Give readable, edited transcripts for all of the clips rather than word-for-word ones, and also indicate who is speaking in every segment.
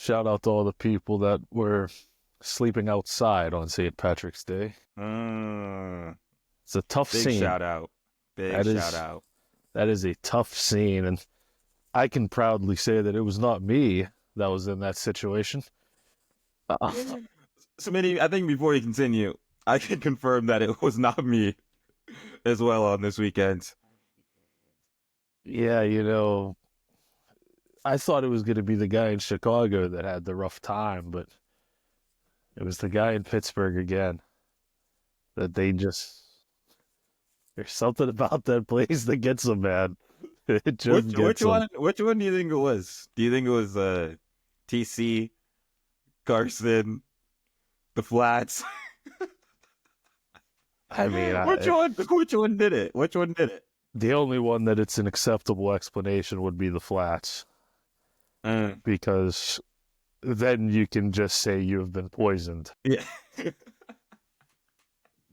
Speaker 1: Shout out to all the people that were sleeping outside on St. Patrick's Day.
Speaker 2: Mm,
Speaker 1: It's a tough
Speaker 2: big
Speaker 1: scene.
Speaker 2: shout out. Big
Speaker 1: That
Speaker 2: shout
Speaker 1: is
Speaker 2: out.
Speaker 1: that is a tough scene, and I can proudly say that it was not me that was in that situation. Uh,
Speaker 2: Smitty, I think before you continue, I can confirm that it was not me as well on this weekend.
Speaker 1: yeah, I thought it was going to be the guy in Chicago that had the rough time, but it was the guy in Pittsburgh again. That they just there's something about that place that gets them, man. It just
Speaker 2: Which
Speaker 1: gets them.
Speaker 2: one do you think it was? Do you think it was TC, Carson, the Flats?
Speaker 1: I mean,
Speaker 2: Which one did it? Which one did it?
Speaker 1: the only one that it's an acceptable explanation would be the flats,
Speaker 2: Mm.
Speaker 1: because then you can just say you have been poisoned.
Speaker 2: Yeah.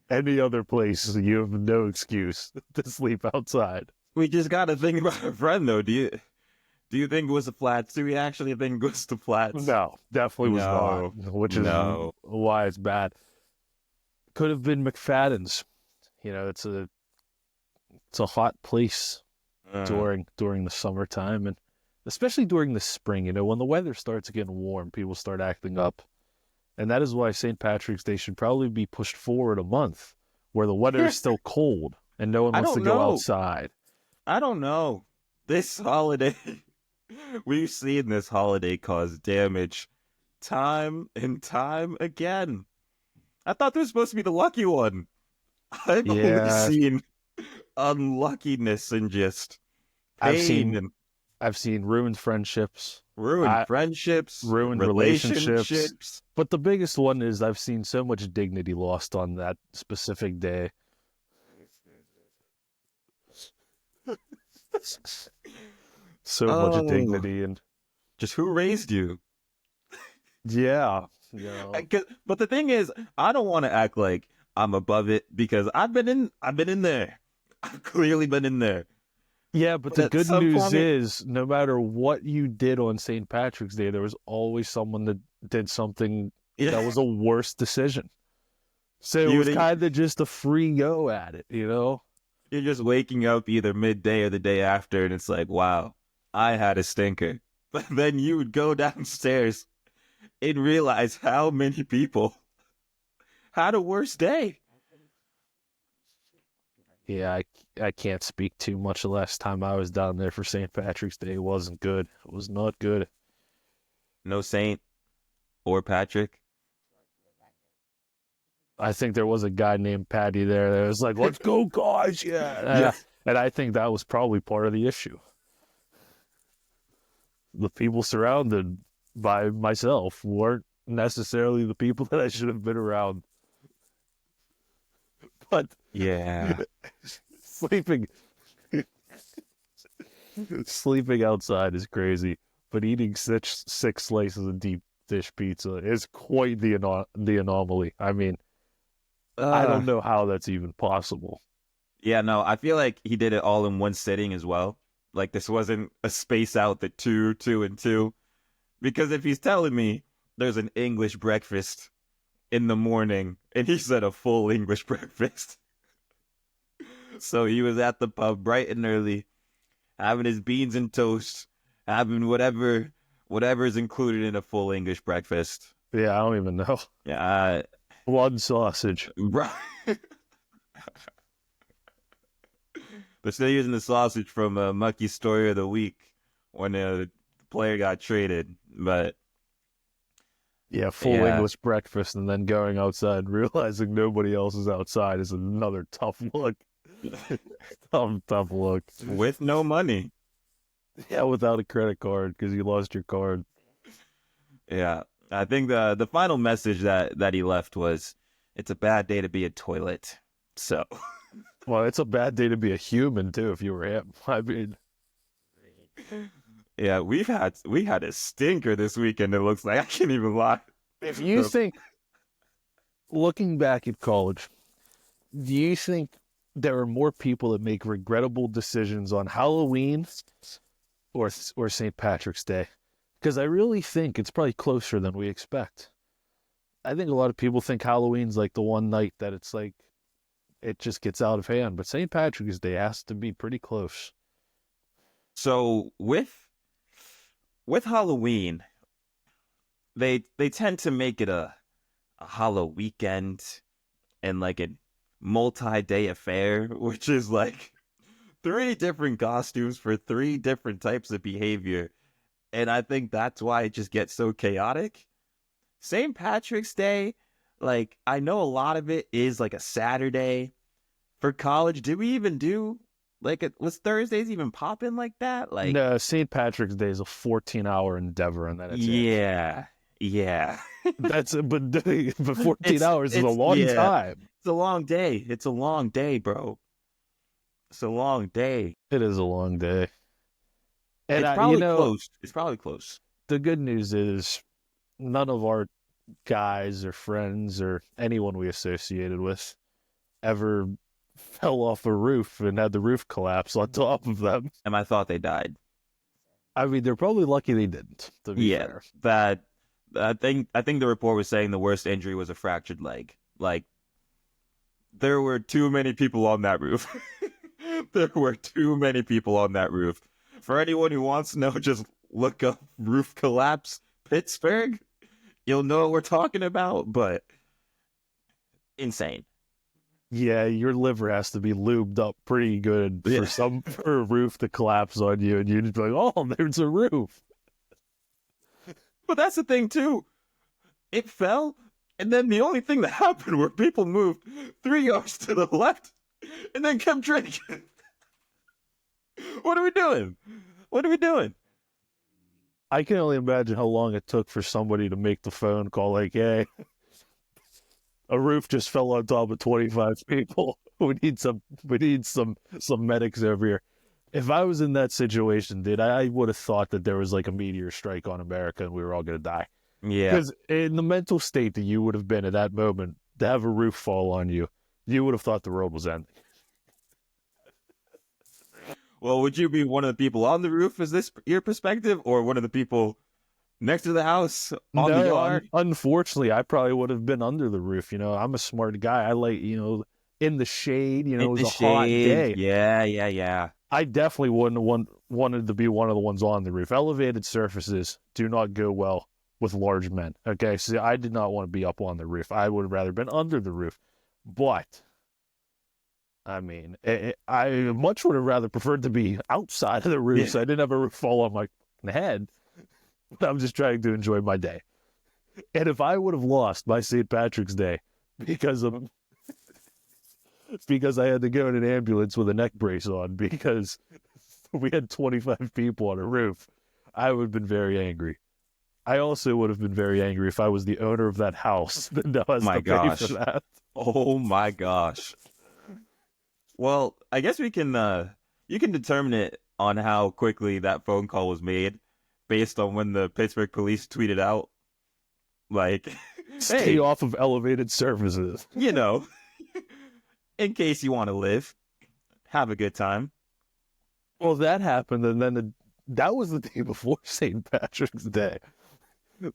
Speaker 1: Any other place, you have no excuse to sleep outside.
Speaker 2: We just gotta think about our friend though. Do you think it was the Flats? Do we actually think it was the Flats?
Speaker 1: No, definitely was
Speaker 2: No.
Speaker 1: not, which is
Speaker 2: No.
Speaker 1: why it's bad. Could have been McFadden's. It's a hot place
Speaker 2: Uh,
Speaker 1: during the summertime, and especially during the spring. When the weather starts getting warm, people start acting up, and that is why St. Patrick's Day should probably be pushed forward a month, where the weather is still cold and no one
Speaker 2: I
Speaker 1: wants to
Speaker 2: don't
Speaker 1: go
Speaker 2: know.
Speaker 1: outside.
Speaker 2: I don't know. This holiday, we've seen this holiday cause damage time and time again. I thought this was supposed to be the lucky one. I've only
Speaker 1: Yeah,
Speaker 2: seen unluckiness and just
Speaker 1: I've
Speaker 2: pain
Speaker 1: seen
Speaker 2: and
Speaker 1: I've seen ruined friendships,
Speaker 2: ruined
Speaker 1: I
Speaker 2: friendships,
Speaker 1: ruined relationships,
Speaker 2: relationships.
Speaker 1: but the biggest one is I've seen so much dignity lost on that specific day. So much
Speaker 2: Oh,
Speaker 1: dignity, and
Speaker 2: just who raised you?
Speaker 1: yeah,
Speaker 2: But the thing is, I don't want to act like I'm above it because I've been in there. I've clearly been in there.
Speaker 1: yeah. But
Speaker 2: But
Speaker 1: the
Speaker 2: at
Speaker 1: good
Speaker 2: some
Speaker 1: news
Speaker 2: point,
Speaker 1: is, no matter what you did on St. Patrick's Day, there was always someone that did something
Speaker 2: yeah,
Speaker 1: that was a worse decision. So it
Speaker 2: you
Speaker 1: was
Speaker 2: think
Speaker 1: kind of just a free go at it.
Speaker 2: you're just waking up either midday or the day after, and it's like, wow, I had a stinker. But then you would go downstairs and realize how many people had a worse day.
Speaker 1: Yeah, I can't speak too much. The last time I was down there for St. Patrick's Day wasn't good. It was not good.
Speaker 2: No Saint or Patrick.
Speaker 1: I think there was a guy named Paddy there that was like, "Let's go, guys!" Yeah,
Speaker 2: Yeah,
Speaker 1: and I think that was probably part of the issue. The people surrounded by myself weren't necessarily the people that I should have been around. But
Speaker 2: yeah.
Speaker 1: sleeping sleeping outside is crazy. But eating six slices of deep dish pizza is quite the anomaly. I mean, I
Speaker 2: Uh,
Speaker 1: don't know how that's even possible.
Speaker 2: yeah, no, I feel like he did it all in one sitting as well. Like this wasn't a space out the two, and two. Because if he's telling me there's an English breakfast in the morning, and he said a full English breakfast. So he was at the pub bright and early, having his beans and toast, having whatever is included in a full English breakfast.
Speaker 1: Yeah, I don't even know.
Speaker 2: Yeah,
Speaker 1: One sausage.
Speaker 2: bro. They're still using the sausage from Mucky's story of the week when the player got traded. But
Speaker 1: Yeah, full
Speaker 2: yeah,
Speaker 1: English breakfast and then going outside and realizing nobody else is outside is another tough look. Tough look.
Speaker 2: with no money.
Speaker 1: Yeah, without a credit card because you lost your card.
Speaker 2: Yeah, I think the final message that he left was, "It's a bad day to be a toilet." So
Speaker 1: Well, it's a bad day to be a human too if you were him. I mean,
Speaker 2: yeah, we had a stinker this weekend. It looks like I can't even lie.
Speaker 1: if you think, looking back at college, do you think there are more people that make regrettable decisions on Halloween or St. Patrick's Day? Because I really think it's probably closer than we expect. I think a lot of people think Halloween's like the one night that it's like it just gets out of hand, but St. Patrick's Day has to be pretty close.
Speaker 2: So with Halloween, they tend to make it a hollow weekend and like a multi-day affair, which is like three different costumes for three different types of behavior. And I think that's why it just gets so chaotic. St. Patrick's Day, like, I know a lot of it is like a Saturday. For college, did we even do like was Thursdays even popping like that? Like,
Speaker 1: No, St. Patrick's Day is a 14-hour endeavor, and then it's it.
Speaker 2: yeah, yeah.
Speaker 1: That's but 14
Speaker 2: It's
Speaker 1: hours is a
Speaker 2: it's
Speaker 1: long
Speaker 2: yeah.
Speaker 1: time.
Speaker 2: It's a long day. It's a long day, bro. It's a long day.
Speaker 1: It is a long day. And
Speaker 2: It's
Speaker 1: I,
Speaker 2: probably close. It's probably close.
Speaker 1: the good news is none of our guys or friends or anyone we associated with ever fell off a roof and had the roof collapse on top of them.
Speaker 2: And I thought they died.
Speaker 1: I mean, they're probably lucky they didn't, to be
Speaker 2: Yeah,
Speaker 1: fair.
Speaker 2: that I think the report was saying the worst injury was a fractured leg. Like there were too many people on that roof. There were too many people on that roof. For anyone who wants to know, just look up roof collapse Pittsburgh. You'll know what we're talking about, but insane.
Speaker 1: Yeah, your liver has to be lubed up pretty good
Speaker 2: Yeah.
Speaker 1: for a roof to collapse on you, and you'd be like, "Oh, there's a roof."
Speaker 2: But that's the thing too. It fell, and then the only thing that happened were people moved 3 yards to the left and then kept drinking. What are we doing? What are we doing?
Speaker 1: I can only imagine how long it took for somebody to make the phone call, like, "Hey, a roof just fell on top of 25 people. We need some medics over here." If I was in that situation, dude, I would have thought that there was like a meteor strike on America and we were all gonna die.
Speaker 2: Yeah.
Speaker 1: Because in the mental state that you would have been at that moment, to have a roof fall on you, you would have thought the world was ending.
Speaker 2: Well, would you be one of the people on the roof? Is this your perspective, or one of the people next to the house on the yard?
Speaker 1: Unfortunately, I probably would have been under the roof. I'm a smart guy. I like, in the shade. It
Speaker 2: In
Speaker 1: was
Speaker 2: the
Speaker 1: a hot day.
Speaker 2: shade. Yeah.
Speaker 1: I definitely wouldn't have wanted to be one of the ones on the roof. Elevated surfaces do not go well with large men. Okay, so I did not want to be up on the roof. I would have rather been under the roof. But I mean, I much would have rather preferred to be outside of the roof, so I didn't have a roof fall on my head. But I'm just trying to enjoy my day. And if I would have lost my St. Patrick's Day because I had to go in an ambulance with a neck brace on because we had 25 people on a roof, I would have been very angry. I also would have been very angry if I was the owner of that house that now has to pay for that.
Speaker 2: Oh my gosh. Well, I guess you can determine it on how quickly that phone call was made based on when the Pittsburgh police tweeted out, like,
Speaker 1: Stay
Speaker 2: hey,
Speaker 1: off of elevated surfaces.
Speaker 2: In case you want to live, have a good time.
Speaker 1: Well, that happened, and then that was the day before St. Patrick's Day.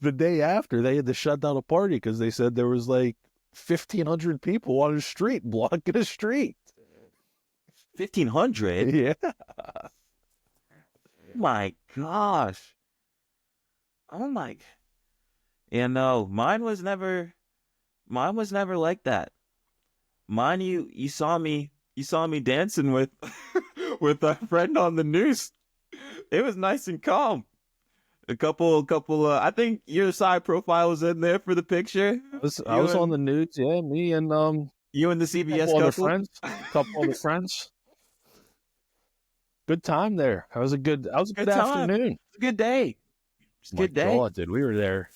Speaker 1: The day after, they had to shut down a party because they said there was like 1,500 people on a street blocking a street.
Speaker 2: 1,500?
Speaker 1: Yeah.
Speaker 2: My gosh. Oh my. Yeah, no, mine was never like that. Mine, you saw me dancing with with a friend on the news. It was nice and calm. A couple I think your side profile was in there for the picture.
Speaker 1: I was on the news, yeah, me and
Speaker 2: You and the CBS
Speaker 1: couple other
Speaker 2: couple.
Speaker 1: friends, couple other friends. Good time there. That was a good
Speaker 2: Good time.
Speaker 1: afternoon.
Speaker 2: It's a good day. It's a good day.
Speaker 1: God, dude, we were there.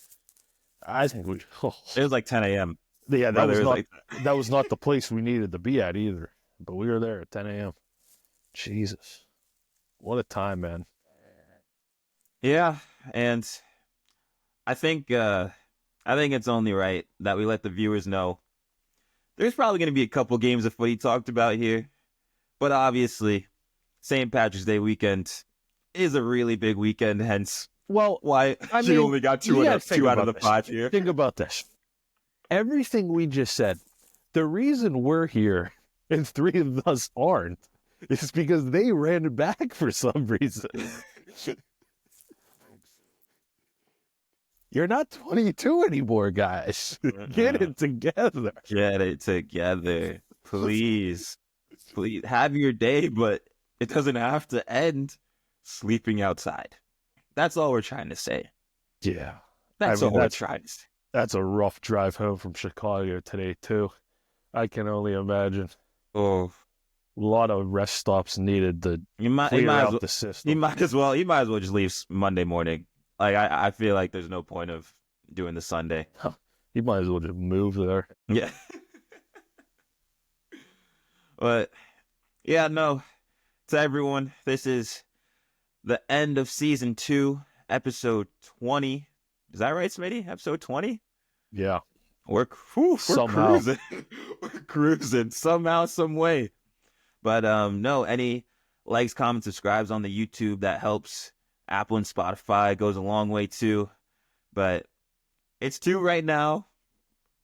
Speaker 1: I think we. Oh.
Speaker 2: It was like 10 a.m.
Speaker 1: Yeah, that
Speaker 2: Brother,
Speaker 1: was
Speaker 2: it
Speaker 1: not
Speaker 2: like
Speaker 1: that was not the place we needed to be at either. But we were there at 10 a.m. Jesus, what a time, man.
Speaker 2: Yeah, and I think it's only right that we let the viewers know there's probably going to be a couple games of footy talked about here, but obviously St. Patrick's Day weekend is a really big weekend, hence
Speaker 1: Well,
Speaker 2: Why
Speaker 1: I
Speaker 2: she
Speaker 1: mean,
Speaker 2: only got
Speaker 1: you gotta think
Speaker 2: two out of
Speaker 1: about
Speaker 2: the
Speaker 1: this.
Speaker 2: 5 here?
Speaker 1: Think about this. Everything we just said, the reason we're here and 3 of us aren't is because they ran it back for some reason. You're not 22 anymore, guys. Get it together.
Speaker 2: Get it together. Please. Please have your day, but it doesn't have to end sleeping outside. That's all we're trying to say.
Speaker 1: Yeah.
Speaker 2: That's all we're trying to say.
Speaker 1: That's a rough drive home from Chicago today, too. I can only imagine.
Speaker 2: Oh,
Speaker 1: A lot of rest stops needed to clear out the system.
Speaker 2: You might as well just leave Monday morning. Like I feel like there's no point of doing the Sunday.
Speaker 1: You might as well just move there.
Speaker 2: Yeah. But yeah, no. To everyone, this is the end of season 2, episode 20. Is that right, Smitty? Episode 20?
Speaker 1: Yeah.
Speaker 2: We're cruising. We're cruising somehow, some way. But no, any likes, comments, subscribes on the YouTube, that helps. Apple and Spotify goes a long way too. But it's 2 right now.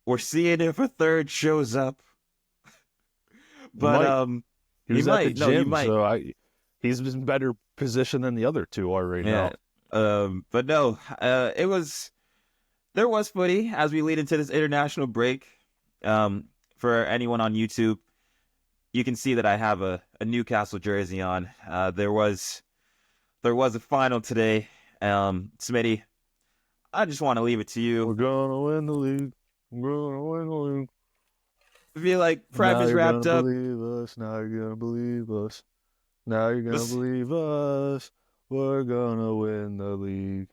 Speaker 2: We're seeing if a third shows up. But
Speaker 1: he
Speaker 2: might.
Speaker 1: at the gym, so he's in better position than the other 2 are right now.
Speaker 2: But no, there was footy as we lead into this international break. For anyone on YouTube, you can see that I have a Newcastle jersey on. There was a final today. Smitty, I just want to leave it to you.
Speaker 1: We're gonna win the league. We're gonna win the league.
Speaker 2: I feel like prep is wrapped up.
Speaker 1: Now you're gonna believe us. Now you're gonna believe us. We're gonna win the league.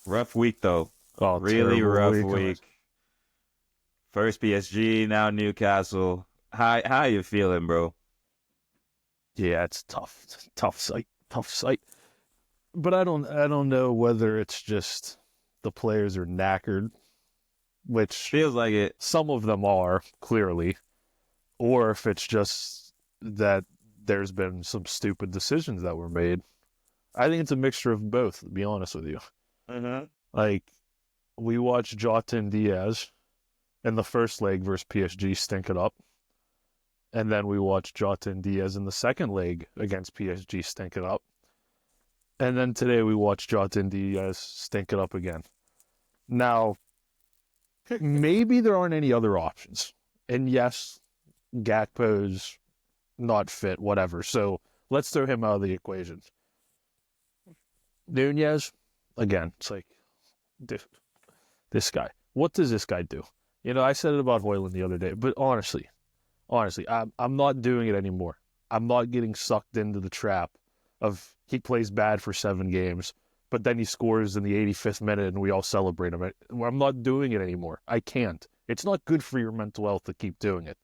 Speaker 2: Rough week though.
Speaker 1: Oh,
Speaker 2: really rough week. First PSG, now Newcastle. How you feeling, bro?
Speaker 1: Yeah, it's tough. It's a tough sight. But I don't know whether it's just the players are knackered, which
Speaker 2: feels like it.
Speaker 1: Some of them are, clearly, or if it's just that there's been some stupid decisions that were made. I think it's a mixture of both, to be honest with you.
Speaker 2: Mm-hmm.
Speaker 1: Like, we watched Jota and Diaz in the first leg versus PSG stink it up. And then we watched Jota and Diaz in the second leg against PSG stink it up. And then today we watched Jota and Diaz stink it up again. Now, maybe there aren't any other options. And yes, Gakpo's not fit, whatever. So let's throw him out of the equation. Nunez, again, it's like, this guy. What does this guy do? You know, I said it about Hoyland the other day, but honestly, I'm not doing it anymore. I'm not getting sucked into the trap of he plays bad for 7 games, but then he scores in the 85th minute and we all celebrate him. I'm not doing it anymore. I can't. It's not good for your mental health to keep doing it.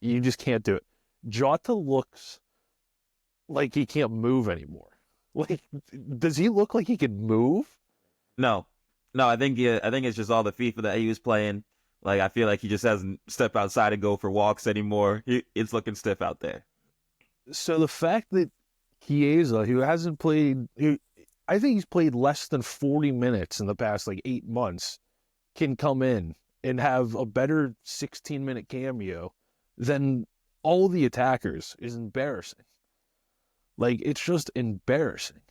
Speaker 1: You just can't do it. Jota looks like he can't move anymore. Like, does he look like he can move?
Speaker 2: No, I think it's just all the FIFA that he was playing. Like, I feel like he just doesn't step outside and go for walks anymore. It's looking stiff out there.
Speaker 1: So the fact that Chiesa, who hasn't played, I think he's played less than 40 minutes in the past, 8 months, can come in and have a better 16-minute cameo than all the attackers is embarrassing. It's just embarrassing.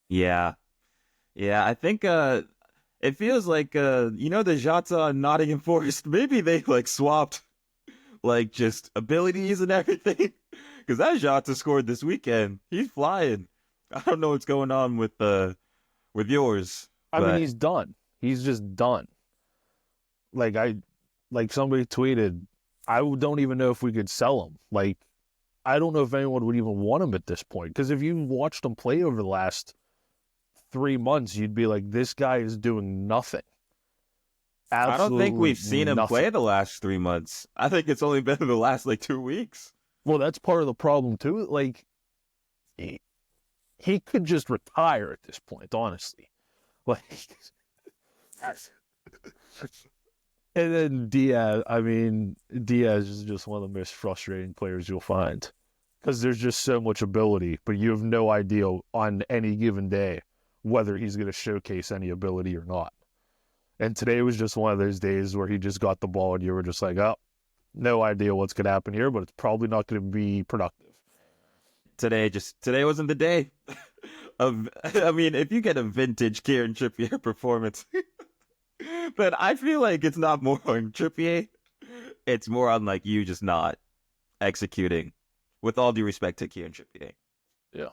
Speaker 2: Yeah. I think it feels like the Jota and Nottingham Forest, maybe they swapped just abilities and everything. Because that Jota scored this weekend. He's flying. I don't know what's going on with yours.
Speaker 1: I mean, he's done. He's just done. Somebody tweeted, I don't even know if we could sell him. I don't know if anyone would even want him at this point. Because if you watched him play over the last 3 months, you'd be like, this guy is doing nothing. Absolutely
Speaker 2: I don't think we've seen him
Speaker 1: nothing.
Speaker 2: Play the last 3 months. I think it's only been the last 2 weeks.
Speaker 1: Well, that's part of the problem too. He could just retire at this point, honestly. And then Diaz, Diaz is just one of the most frustrating players you'll find. Because there's just so much ability, but you have no idea on any given day whether he's going to showcase any ability or not. And today was just one of those days where he just got the ball and you were just like, oh, no idea what's going to happen here, but it's probably not going to be productive.
Speaker 2: Today wasn't the day. I mean, if you get a vintage Kieran Trippier performance, but I feel like it's not more on Trippier. It's more on like you just not executing. With all due respect to Kieran Trippier.
Speaker 1: Yeah.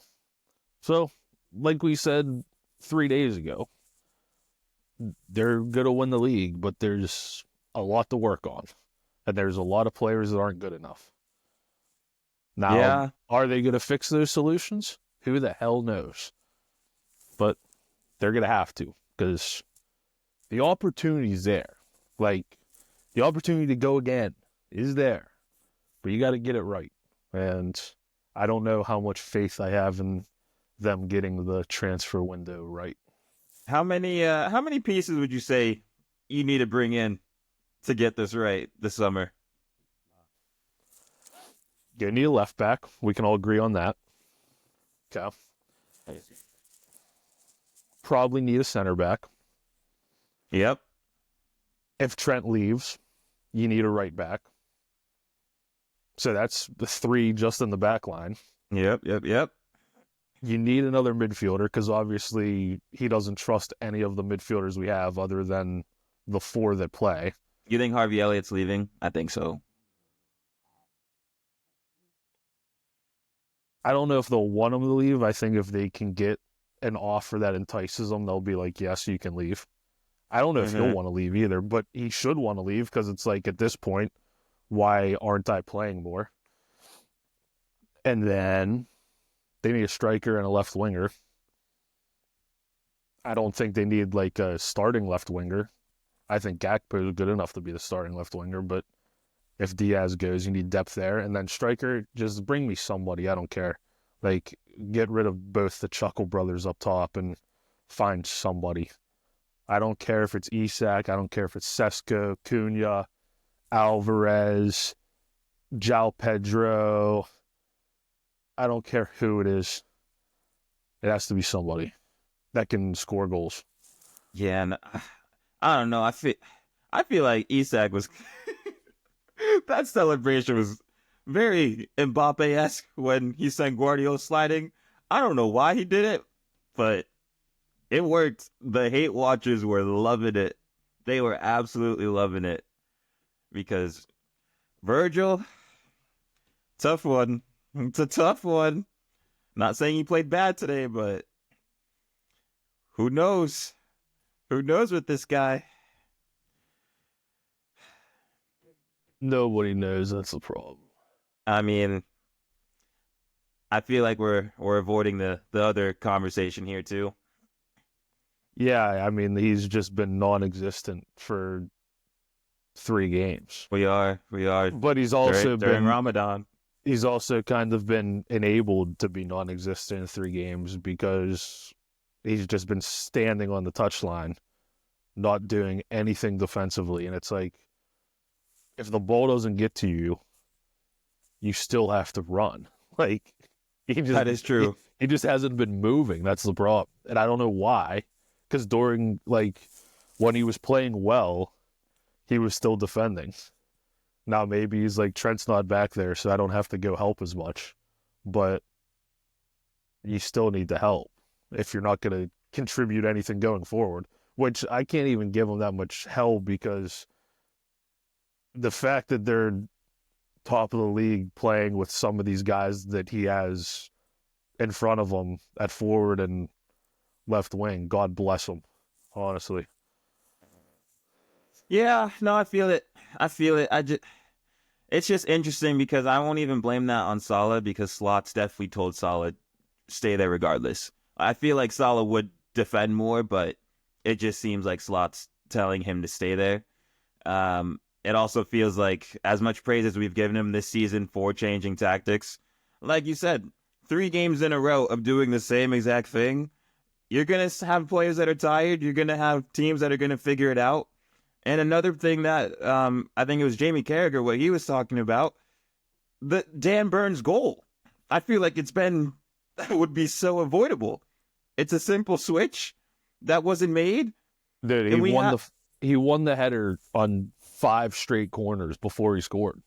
Speaker 1: So, like we said 3 days ago, they're going to win the league, but there's a lot to work on. And there's a lot of players that aren't good enough. Now, Are they going to fix those solutions? Who the hell knows? But they're going to have to, because the opportunity's there. Like, the opportunity to go again is there. But you got to get it right. And I don't know how much faith I have in them getting the transfer window right.
Speaker 2: How many pieces would you say you need to bring in to get this right this summer?
Speaker 1: You need a left back. We can all agree on that. Okay. Probably need a center back.
Speaker 2: Yep.
Speaker 1: If Trent leaves, you need a right back. So that's the 3 just in the back line.
Speaker 2: Yep.
Speaker 1: You need another midfielder because obviously he doesn't trust any of the midfielders we have other than the 4 that play.
Speaker 2: You think Harvey Elliott's leaving? I think so.
Speaker 1: I don't know if they'll want him to leave. I think if they can get an offer that entices them, they'll be like, yes, you can leave. I don't know if he'll want to leave either, but he should want to leave because it's like, at this point, why aren't I playing more? And then they need a striker and a left winger. I don't think they need like a starting left winger. I think Gakpo is good enough to be the starting left winger, but if Diaz goes, you need depth there. And then striker, just bring me somebody. I don't care. Like, get rid of both the Chuckle brothers up top and find somebody. I don't care if it's Isak. I don't care if it's Sesko, Cunha, Alvarez, João Pedro. I don't care who it is. It has to be somebody that can score goals.
Speaker 2: Yeah, and I don't know. I feel like Isak was that celebration was very Mbappe-esque when he sent Guardiola sliding. I don't know why he did it, but it worked. The hate watchers were loving it. They were absolutely loving it because Virgil, tough one. It's a tough one. Not saying he played bad today, but who knows? Who knows with this guy?
Speaker 1: Nobody knows. That's the problem.
Speaker 2: I mean, I feel like we're avoiding the other conversation here too.
Speaker 1: Yeah, I mean, he's just been non-existent for 3 games.
Speaker 2: We are.
Speaker 1: But he's also
Speaker 2: during Ramadan.
Speaker 1: He's also kind of been enabled to be non-existent in 3 games because he's just been standing on the touchline, not doing anything defensively. And it's like, if the ball doesn't get to you, you still have to run. Like,
Speaker 2: that is true.
Speaker 1: He just hasn't been moving. That's the problem. And I don't know why. Because during, like, when he was playing well, he was still defending. Now maybe he's like, Trent's not back there, so I don't have to go help as much. But you still need to help if you're not going to contribute anything going forward, which I can't even give him that much help because the fact that they're top of the league playing with some of these guys that he has in front of him at forward and left wing, God bless him, honestly.
Speaker 2: Yeah, no, I feel it. It's just interesting because I won't even blame that on Salah because Slot's definitely told Salah stay there regardless. I feel like Salah would defend more, but it just seems like Slot's telling him to stay there. It also feels like as much praise as we've given him this season for changing tactics, like you said, 3 games in a row of doing the same exact thing, you're going to have players that are tired. You're going to have teams that are going to figure it out. And another thing that I think it was Jamie Carragher, what he was talking about, the Dan Burns goal. I feel like that would be so avoidable It's a simple switch that wasn't made.
Speaker 1: Dude,
Speaker 2: And
Speaker 1: he won the header on 5 straight corners before he scored.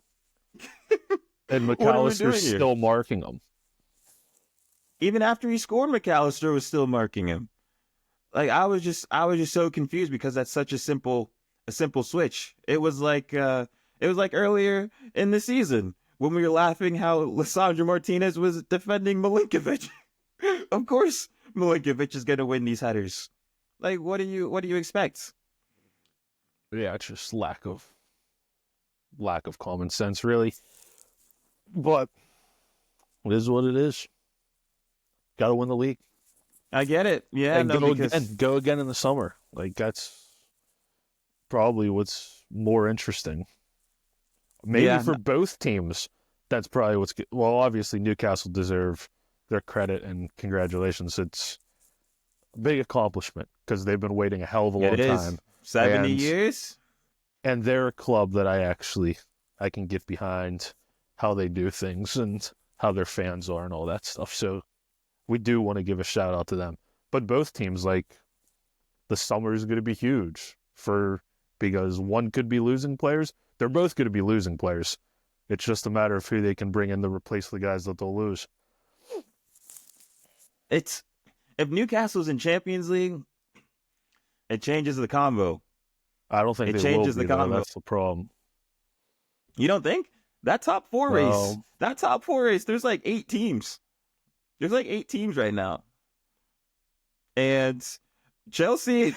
Speaker 1: And
Speaker 2: what are we doing
Speaker 1: McAllister's
Speaker 2: here?
Speaker 1: still marking him.
Speaker 2: Even after he scored, McAllister was still marking him. Like I was just so confused because that's such a simple switch. It was like earlier in the season when we were laughing how Lissandro Martinez was defending Milinkovic. Of course Milinkovic is gonna win these headers. Like what do you expect?
Speaker 1: Yeah, it's just lack of common sense, really. But it is what it is. Got to win the league.
Speaker 2: I get it. Yeah,
Speaker 1: And
Speaker 2: no, because
Speaker 1: go again in the summer. Like that's probably what's more interesting. Maybe
Speaker 2: yeah,
Speaker 1: for both teams, that's probably what's good. Well, obviously Newcastle deserve their credit and congratulations. It's a big accomplishment because they've been waiting a hell of a long
Speaker 2: it is
Speaker 1: time.
Speaker 2: 70
Speaker 1: And-
Speaker 2: years.
Speaker 1: And they're a club that I can get behind how they do things and how their fans are and all that stuff. So we do want to give a shout out to them. But both teams, like the summer is going to be huge because one could be losing players. They're both going to be losing players. It's just a matter of who they can bring in to replace the guys that they'll lose.
Speaker 2: It's if Newcastle's in Champions League, it changes the combo.
Speaker 1: I don't think
Speaker 2: It
Speaker 1: they will
Speaker 2: changes
Speaker 1: be,
Speaker 2: the
Speaker 1: though.
Speaker 2: combo.
Speaker 1: That's the problem.
Speaker 2: You don't think? That top four race,
Speaker 1: Well-
Speaker 2: there's like 8 teams. There's like 8 teams right now. And Chelsea,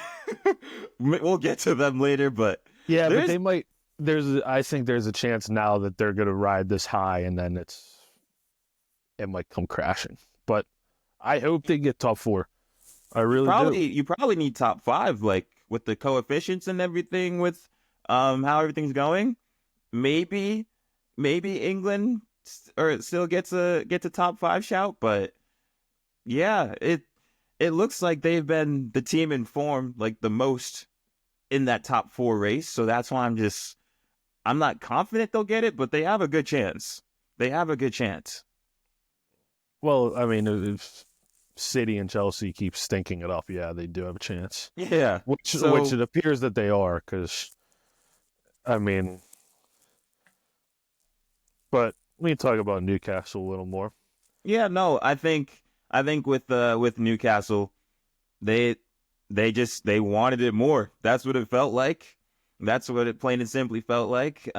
Speaker 2: we'll get to them later, but
Speaker 1: Yeah,
Speaker 2: There's-
Speaker 1: but they might. I think there's a chance now that they're going to ride this high, and then it might come crashing. But I hope they get top 4. I really do.
Speaker 2: you probably need top 5, like with the coefficients and everything, with how everything's going. Maybe England still gets a top 5 shout, but yeah, it looks like they've been the team in form like the most in that top 4 race. So that's why I'm not confident they'll get it, but they have a good chance.
Speaker 1: Well, I mean, if City and Chelsea keep stinking it up, yeah, they do have a chance.
Speaker 2: Yeah.
Speaker 1: Which it appears that they are, because, I mean, but we can talk about Newcastle a little more.
Speaker 2: Yeah, no, I think with Newcastle, they wanted it more. That's what it felt like. That's what it plain and simply felt like.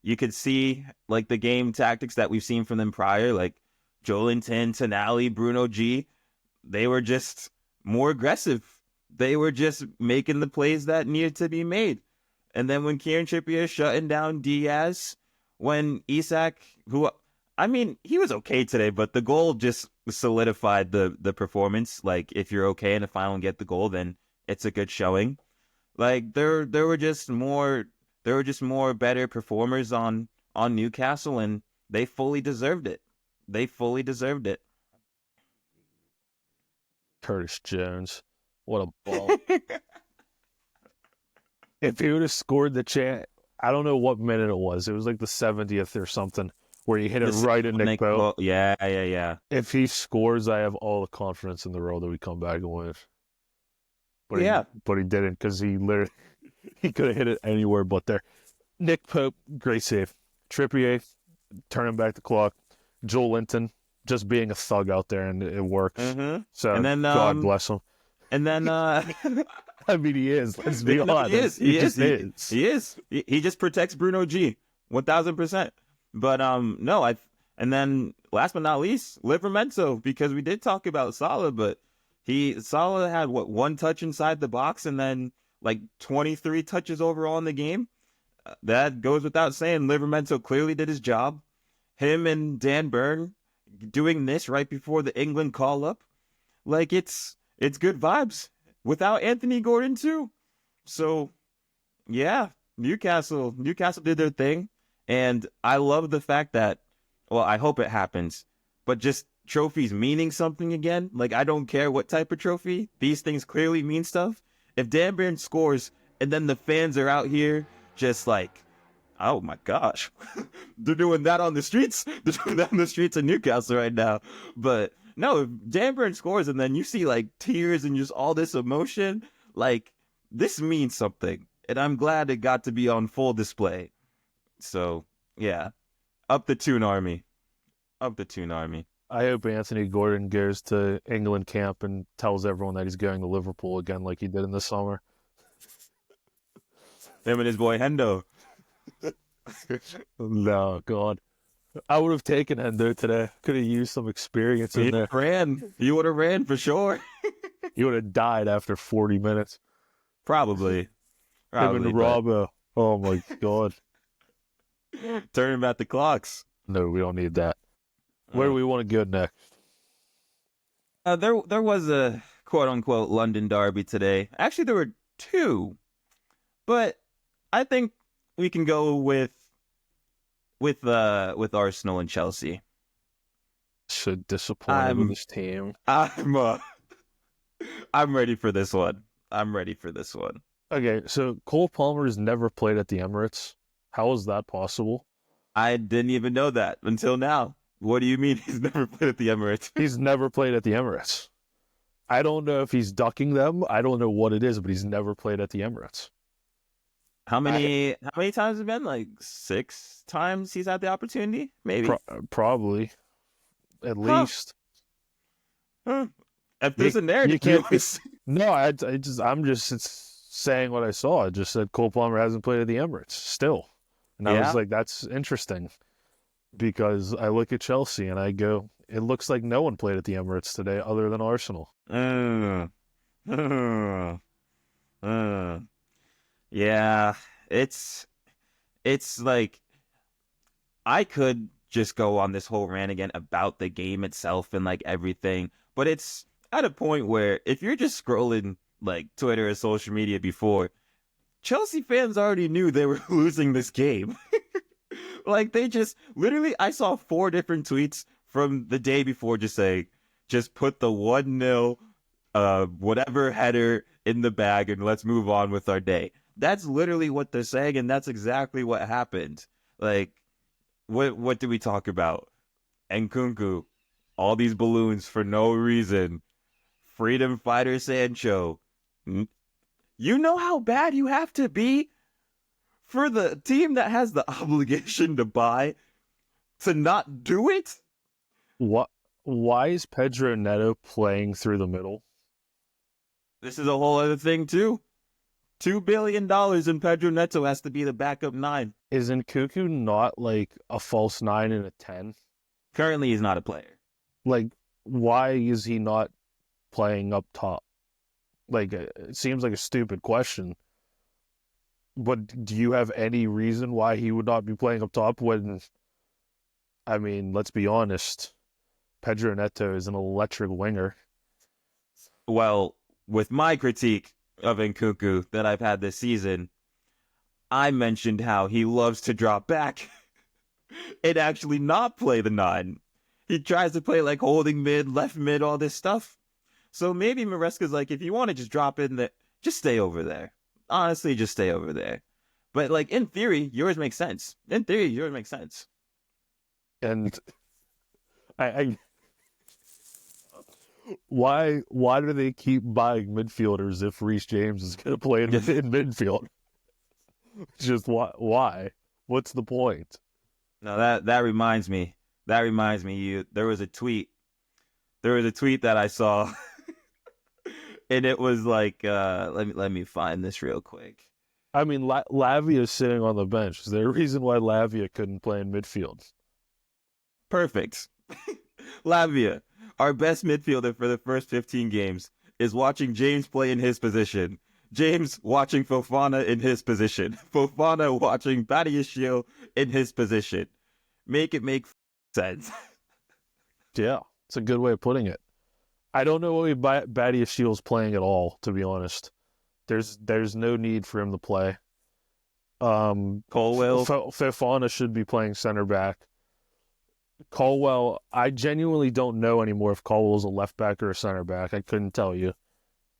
Speaker 2: You could see like the game tactics that we've seen from them prior, like Joelinton, Tonali, Bruno G. They were just more aggressive. They were just making the plays that needed to be made. And then when Kieran Trippier shutting down Diaz, when Isak, he was okay today, but the goal just solidified the performance. Like, if you're okay in the final and get the goal, then it's a good showing. Like, there were just more better performers on Newcastle, and they fully deserved it.
Speaker 1: Curtis Jones, what a ball! If he would have scored the chance, I don't know what minute it was. It was like the 70th or something, where he hit it right at Nick Pope.
Speaker 2: Yeah.
Speaker 1: If he scores, I have all the confidence in the world that we come back and win. But he didn't, because he could have hit it anywhere but there. Nick Pope, great save. Trippier, turning back the clock. Joelinton, just being a thug out there, and it works.
Speaker 2: Mm-hmm.
Speaker 1: So
Speaker 2: and then,
Speaker 1: God bless him.
Speaker 2: And then,
Speaker 1: I mean, he is. Let's be honest.
Speaker 2: He
Speaker 1: is.
Speaker 2: He is. He just protects Bruno G, 1,000%. But and then last but not least, Livramento, because we did talk about Salah, but Salah had 1 touch inside the box and then like 23 touches overall in the game. That goes without saying. Livramento clearly did his job. Him and Dan Burn doing this right before the England call up, like it's good vibes without Anthony Gordon too. So yeah, Newcastle did their thing, and I love the fact that, well, I hope it happens, but just trophies meaning something again. Like, I don't care what type of trophy, these things clearly mean stuff. If Dan Burn scores and then the fans are out here just like, oh my gosh, they're doing that on the streets. They're doing that on the streets of Newcastle right now. But No, if Danburn scores and then you see like tears and just all this emotion, like this means something. And I'm glad it got to be on full display. So, yeah. Up the Toon Army. Up the Toon Army.
Speaker 1: I hope Anthony Gordon goes to England camp and tells everyone that he's going to Liverpool again like he did in the summer.
Speaker 2: Him and his boy Hendo.
Speaker 1: No, God. I would have taken Hendo today. Could have used some experience in there.
Speaker 2: He would have ran for sure.
Speaker 1: He would have died after 40 minutes.
Speaker 2: Probably.
Speaker 1: Him and Robbo. Oh, my God.
Speaker 2: Turning back the clocks.
Speaker 1: No, we don't need that. Where do we want to go next?
Speaker 2: There was a quote-unquote London derby today. Actually, there were two. But I think we can go with Arsenal and Chelsea.
Speaker 1: So disappointed with this team.
Speaker 2: I'm ready for this one.
Speaker 1: Okay, so Cole Palmer's never played at the Emirates. How is that possible?
Speaker 2: I didn't even know that until now. What do you mean he's never played at the Emirates?
Speaker 1: He's never played at the Emirates. I don't know if he's ducking them. I don't know what it is, but he's never played at the Emirates.
Speaker 2: How many times has it been? Like 6 times he's had the opportunity? Maybe.
Speaker 1: Probably. At least.
Speaker 2: If there's a narrative,
Speaker 1: you can't. No, I'm just saying what I saw. I just said Cole Palmer hasn't played at the Emirates still, and I was like, that's interesting, because I look at Chelsea and I go, it looks like no one played at the Emirates today other than Arsenal.
Speaker 2: Yeah, it's like I could just go on this whole rant again about the game itself and like everything, but it's at a point where if you're just scrolling like Twitter or social media before, Chelsea fans already knew they were losing this game. Like they just literally, I saw 4 different tweets from the day before just saying, just put the 1-0 whatever header in the bag and let's move on with our day. That's literally what they're saying, and that's exactly what happened. Like, what did we talk about? Nkunku, all these balloons for no reason. Freedom fighter Sancho. You know how bad you have to be for the team that has the obligation to buy to not do it?
Speaker 1: What? Why is Pedro Neto playing through the middle?
Speaker 2: This is a whole other thing, too. $2 billion and Pedro Neto has to be the backup 9.
Speaker 1: Is Nkunku not like a false 9 and a 10?
Speaker 2: Currently, he's not a player.
Speaker 1: Like, why is he not playing up top? Like, it seems like a stupid question. But do you have any reason why he would not be playing up top when, I mean, let's be honest, Pedro Neto is an electric winger.
Speaker 2: Well, with my critique of Nkunku that I've had this season, I mentioned how he loves to drop back and actually not play the 9. He tries to play like holding mid, left mid, all this stuff. So maybe Maresca's like, if you want to just drop in there, just stay over there. Honestly, just stay over there. But like in theory, yours makes sense. And
Speaker 1: Why do they keep buying midfielders if Reece James is going to play in midfield? Just why? What's the point?
Speaker 2: No, that reminds me. There was a tweet that I saw and it was like let me find this real quick.
Speaker 1: I mean, Lavia is sitting on the bench. Is there a reason why Lavia couldn't play in midfield?
Speaker 2: Perfect. Lavia, our best midfielder for the first 15 games, is watching James play in his position. James watching Fofana in his position. Fofana watching Paddy in his position. Make it make sense.
Speaker 1: Yeah, it's a good way of putting it. I don't know why Badiashiel's playing at all, to be honest. There's no need for him to play.
Speaker 2: Colwell.
Speaker 1: Fofana should be playing center back. Colwell, I genuinely don't know anymore if Colwell's a left back or a center back. I couldn't tell you.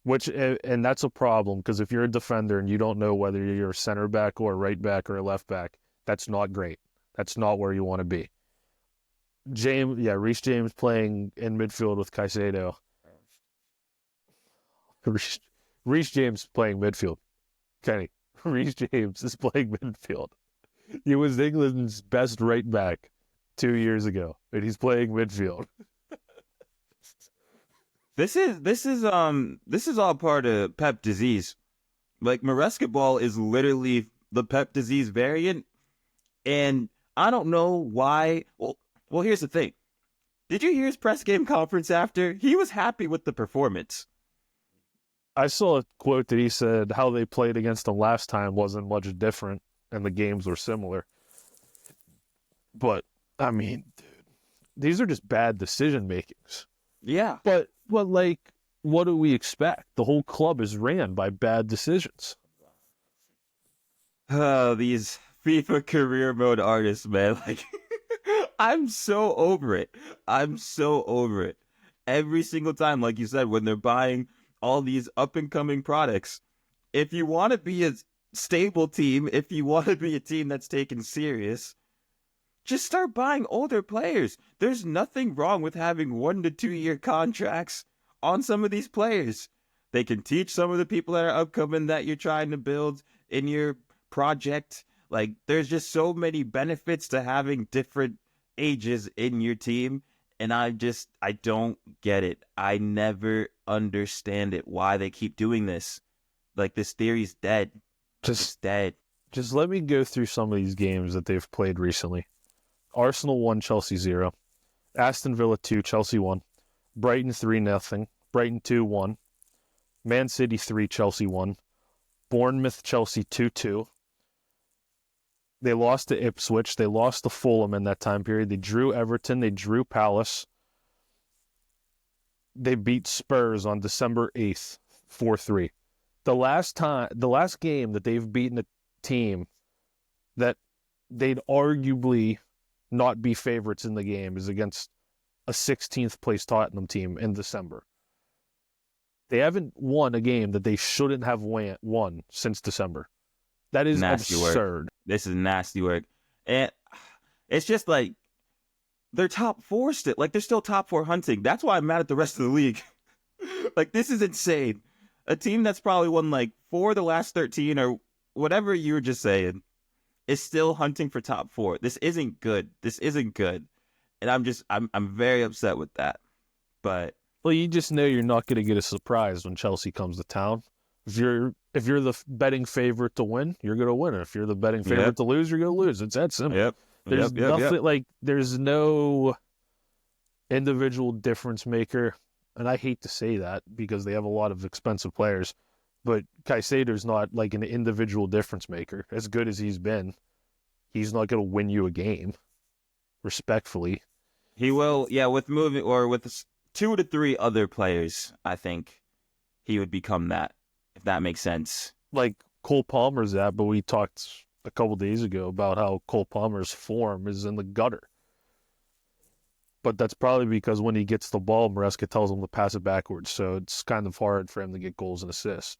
Speaker 1: And that's a problem, because if you're a defender and you don't know whether you're a center back or a right back or a left back, that's not great. That's not where you want to be. Reece James playing in midfield with Caicedo. Reece, Reece James playing midfield. Kenny, Reece James is playing midfield. He was England's best right back 2 years ago, and he's playing midfield.
Speaker 2: This is all part of Pep disease. Like Maresca ball is literally the Pep disease variant, and I don't know why. Well, here's the thing. Did you hear his press game conference after? He was happy with the performance.
Speaker 1: I saw a quote that he said how they played against them last time wasn't much different, and the games were similar. But I mean, dude, these are just bad decision makings.
Speaker 2: Yeah.
Speaker 1: But like, what do we expect? The whole club is ran by bad decisions.
Speaker 2: Oh, these FIFA career mode artists, man. Like, I'm so over it. I'm so over it. Every single time, like you said, when they're buying all these up and coming products, if you want to be a stable team, if you want to be a team that's taken serious, just start buying older players. There's nothing wrong with having 1 to 2 year contracts on some of these players. They can teach some of the people that are upcoming that you're trying to build in your project. Like, there's just so many benefits to having different ages in your team. And I don't get it. I never understand it, why they keep doing this. Like, this theory's dead. It's dead.
Speaker 1: Just let me go through some of these games that they've played recently. Arsenal 1, Chelsea 0. Aston Villa 2, Chelsea 1. Brighton 3-0. Brighton 2-1. Man City 3, Chelsea 1. Bournemouth, Chelsea 2-2. They lost to Ipswich. They lost to Fulham in that time period. They drew Everton. They drew Palace. They beat Spurs on December 8th, 4-3. The last game that they've beaten a team that they'd arguably not be favorites in the game is against a 16th place Tottenham team in December. They haven't won a game that they shouldn't have won since December. That is nasty absurd.
Speaker 2: Work. This is nasty work. And it's just like, they're top 4 still. Like, they're still top 4 hunting. That's why I'm mad at the rest of the league. Like, this is insane. A team that's probably won like 4 of the last 13 or whatever you were just saying is still hunting for top 4. This isn't good. This isn't good. And I'm very upset with that. But
Speaker 1: well, you just know you're not going to get a surprise when Chelsea comes to town. If you're the betting favorite to win, you're going to win. If you're the betting favorite to lose, you're going to lose. It's that simple.
Speaker 2: Yep.
Speaker 1: There's nothing like, there's no individual difference maker. And I hate to say that because they have a lot of expensive players, but Caicedo's not like an individual difference maker. As good as he's been, he's not going to win you a game, respectfully.
Speaker 2: He will, yeah, with 2 to 3 other players, I think he would become that, if that makes sense.
Speaker 1: Like Cole Palmer's that, but we talked a couple days ago about how Cole Palmer's form is in the gutter. But that's probably because when he gets the ball, Maresca tells him to pass it backwards, so it's kind of hard for him to get goals and assists.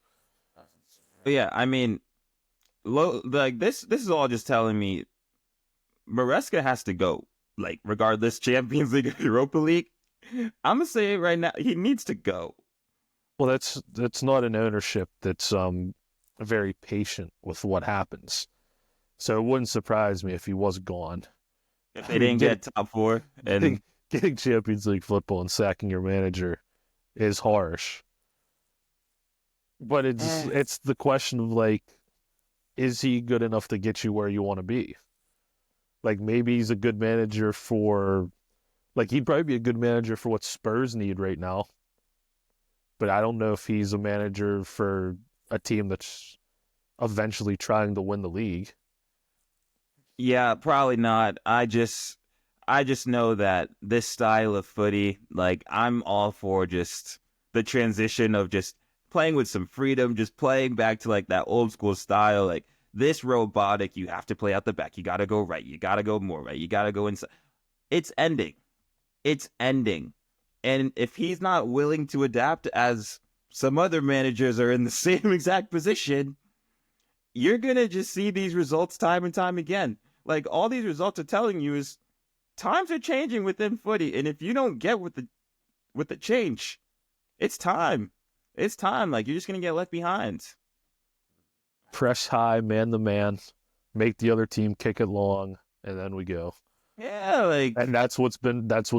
Speaker 2: Yeah, I mean, like this is all just telling me Maresca has to go. Like, regardless, Champions League or Europa League, I'm gonna say it right now, he needs to go.
Speaker 1: Well, that's not an ownership that's very patient with what happens. So it wouldn't surprise me if he was gone.
Speaker 2: If they didn't get top 4 and
Speaker 1: getting Champions League football and sacking your manager is harsh. But it's the question of, like, is he good enough to get you where you want to be? Like, maybe he's a good manager for, like, he'd probably be a good manager for what Spurs need right now. But I don't know if he's a manager for a team that's eventually trying to win the league.
Speaker 2: Yeah, probably not. I just know that this style of footy, like, I'm all for just the transition of just playing with some freedom, just playing back to like that old school style. Like, this robotic, you have to play out the back. You got to go right. You got to go more right. You got to go inside. It's ending. It's ending. And if he's not willing to adapt, as some other managers are in the same exact position, you're going to just see these results time and time again. Like, all these results are telling you is times are changing within footy, and if you don't get with the change, it's time. It's time. Like, you're just gonna get left behind.
Speaker 1: Press high, man to man, make the other team kick it long, and then we go.
Speaker 2: Yeah, like,
Speaker 1: And that's what's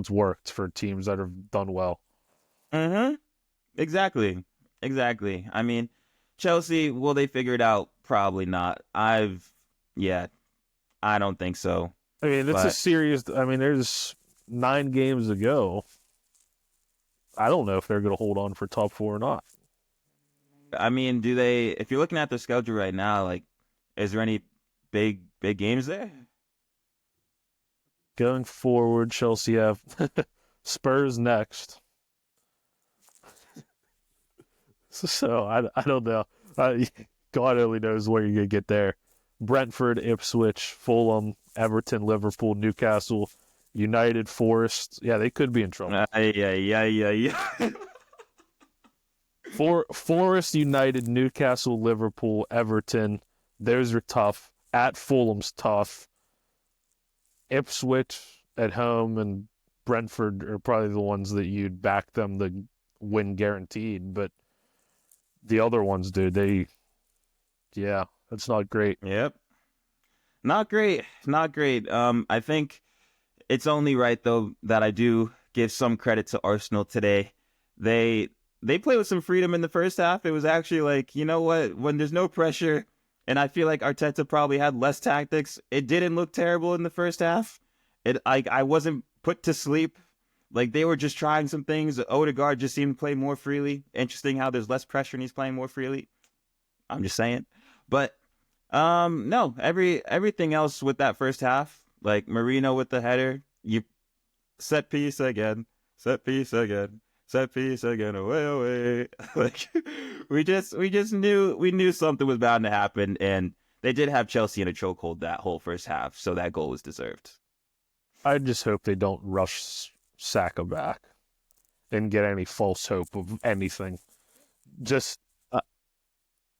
Speaker 1: worked for teams that have done well.
Speaker 2: exactly, exactly. I mean, Chelsea, will they figure it out? Probably not. Yeah, I don't think so.
Speaker 1: I mean, it's a
Speaker 2: But
Speaker 1: serious. I mean, there's 9 games to go. I don't know if they're going to hold on for top 4 or not.
Speaker 2: I mean, do they? If you're looking at their schedule right now, like, is there any big games there?
Speaker 1: Going forward, Chelsea have Spurs next. So I don't know. God only knows where you're going to get there. Brentford, Ipswich, Fulham, Everton, Liverpool, Newcastle, United, Forest. Yeah, they could be in trouble.
Speaker 2: Yeah.
Speaker 1: Forest, United, Newcastle, Liverpool, Everton. Those are tough. At Fulham's tough. Ipswich at home and Brentford are probably the ones that you'd back them to win guaranteed. But the other ones, dude, that's not great.
Speaker 2: Yep. Not great. Not great. I think it's only right, though, that I do give some credit to Arsenal today. They played with some freedom in the first half. It was actually like, you know what? When there's no pressure, and I feel like Arteta probably had less tactics, it didn't look terrible in the first half. I wasn't put to sleep. Like, they were just trying some things. Odegaard just seemed to play more freely. Interesting how there's less pressure and he's playing more freely. I'm just saying. But no, everything else with that first half, like Marino with the header, you set piece again, away. Like, we just knew something was bound to happen, and they did have Chelsea in a chokehold that whole first half, so that goal was deserved.
Speaker 1: I just hope they don't rush Saka back and get any false hope of anything. Just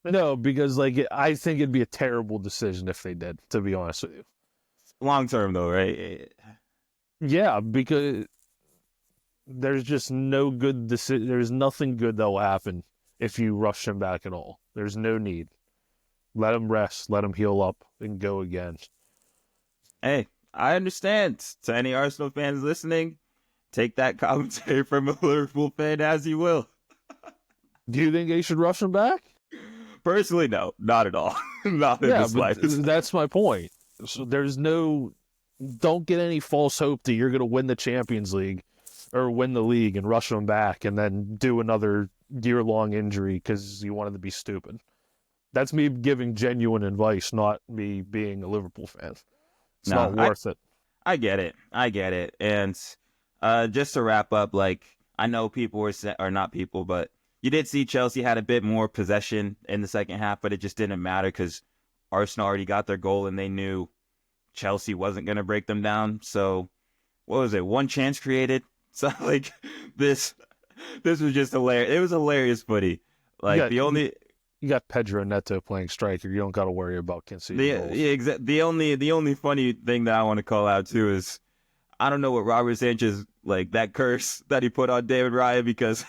Speaker 1: no, because I think it'd be a terrible decision if they did, to be honest with you.
Speaker 2: Long term, though, right?
Speaker 1: Yeah, because there's just no good decision. There's nothing good that will happen if you rush him back at all. There's no need. Let him rest, let him heal up, and go again.
Speaker 2: Hey, I understand. To any Arsenal fans listening, take that commentary from a Liverpool fan as you will.
Speaker 1: Do you think they should rush him back?
Speaker 2: Personally, no, not at all. Not in the slightest.
Speaker 1: That's my point. So don't get any false hope that you're going to win the Champions League or win the league and rush them back and then do another year-long injury because you wanted to be stupid. That's me giving genuine advice, not me being a Liverpool fan. It's not worth it.
Speaker 2: I get it. And just to wrap up, like, I know people or not people, but you did see Chelsea had a bit more possession in the second half, but it just didn't matter because Arsenal already got their goal and they knew Chelsea wasn't going to break them down. So, what was it? One chance created. So, like, this was just hilarious. It was hilarious footy. Like,
Speaker 1: you got Pedro Neto playing striker. You don't got to worry about conceding goals.
Speaker 2: Yeah, the only funny thing that I want to call out too is I don't know what Robert Sanchez, like, that curse that he put on David Raya, because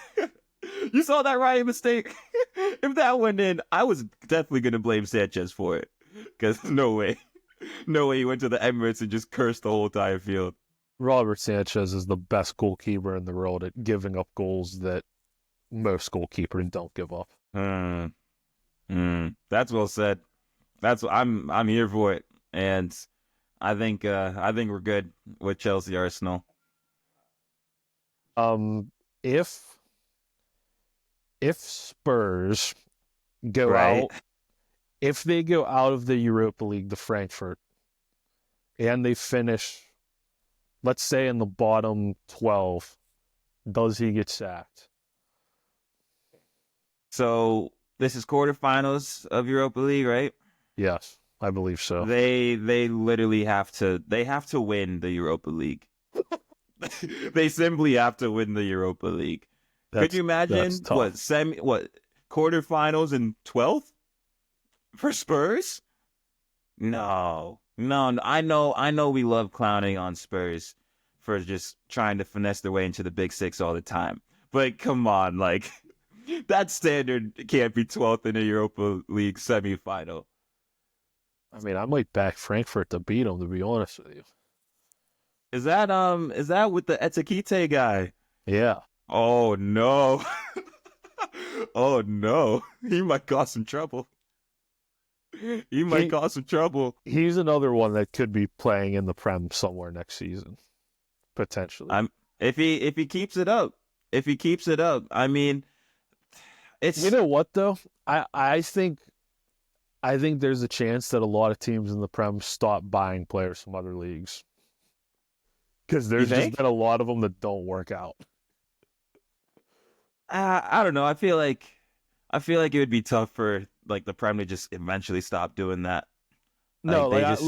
Speaker 2: you saw that Raya mistake. If that went in, I was definitely gonna blame Sanchez for it, because no way he went to the Emirates and just cursed the whole entire field.
Speaker 1: Robert Sanchez is the best goalkeeper in the world at giving up goals that most goalkeepers don't give up.
Speaker 2: That's well said. I'm here for it, and I think we're good with Chelsea Arsenal.
Speaker 1: If Spurs go
Speaker 2: Right.
Speaker 1: out, if they go out of the Europa League to Frankfurt, and they finish, let's say, in the bottom 12, does he get sacked?
Speaker 2: So this is quarterfinals of Europa League, right?
Speaker 1: Yes, I believe so.
Speaker 2: They literally have to win the Europa League. They simply have to win the Europa League. Could you imagine what quarterfinals in 12th for Spurs? No. No, I know we love clowning on Spurs for just trying to finesse their way into the Big Six all the time. But come on, like that standard can't be 12th in a Europa League semifinal.
Speaker 1: I mean, I might back Frankfurt to beat them, to be honest with you.
Speaker 2: Is that with the Etikite guy?
Speaker 1: Yeah.
Speaker 2: Oh no. Oh no. He might cause some trouble. He might
Speaker 1: He
Speaker 2: cause some trouble.
Speaker 1: he's another one that could be playing in the Prem somewhere next season, potentially.
Speaker 2: I'm if he keeps it up. If he keeps it up, I mean,
Speaker 1: You
Speaker 2: it's
Speaker 1: know what though? I think there's a chance that a lot of teams in the Prem stop buying players from other leagues because
Speaker 2: you
Speaker 1: there's just
Speaker 2: think?
Speaker 1: been a lot of them that don't work out.
Speaker 2: I don't know. I feel like it would be tough for like the Prem to just eventually stop doing that.
Speaker 1: No,
Speaker 2: Like they just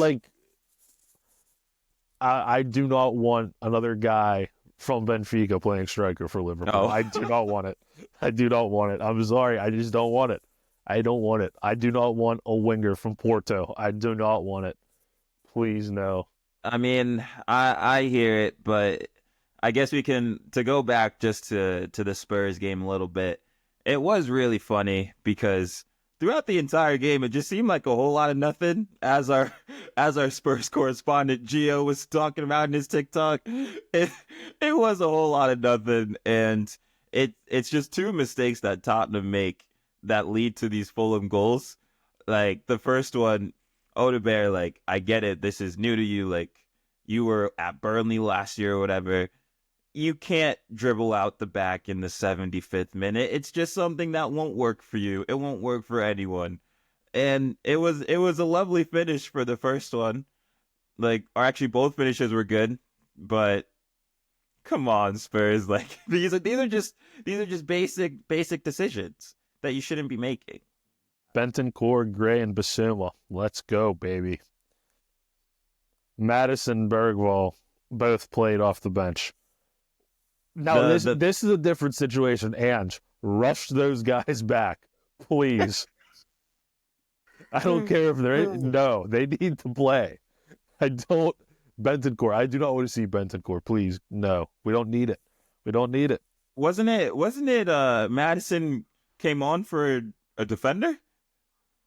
Speaker 1: I do not want another guy from Benfica playing striker for Liverpool.
Speaker 2: no.
Speaker 1: I do not want it. I do not want it. I'm sorry. I just don't want it. I don't want it. I do not want a winger from Porto. I do not want it. Please no.
Speaker 2: I mean, I hear it, but I guess we can to go back just to the Spurs game a little bit. It was really funny because throughout the entire game, it just seemed like a whole lot of nothing. As our Spurs correspondent Gio was talking about in his TikTok, it was a whole lot of nothing, and it's just two mistakes that Tottenham make that lead to these Fulham goals. Like the first one, Odebear, like I get it, this is new to you, like you were at Burnley last year or whatever. You can't dribble out the back in the 75th minute. It's just something that won't work for you. It won't work for anyone. And it was a lovely finish for the first one. Like, or actually both finishes were good, but come on, Spurs. Like these are just basic decisions that you shouldn't be making.
Speaker 1: Bentancur, Gray, and Basuma. Let's go, baby. Madison, Bergwall both played off the bench. Now
Speaker 2: The
Speaker 1: this is a different situation. Ange, rush those guys back, please. I don't care if they're no, they need to play. I don't Bentancur. I do not want to see Bentancur. Please, no, we don't need it. We don't need it.
Speaker 2: wasn't it Madison came on for a defender?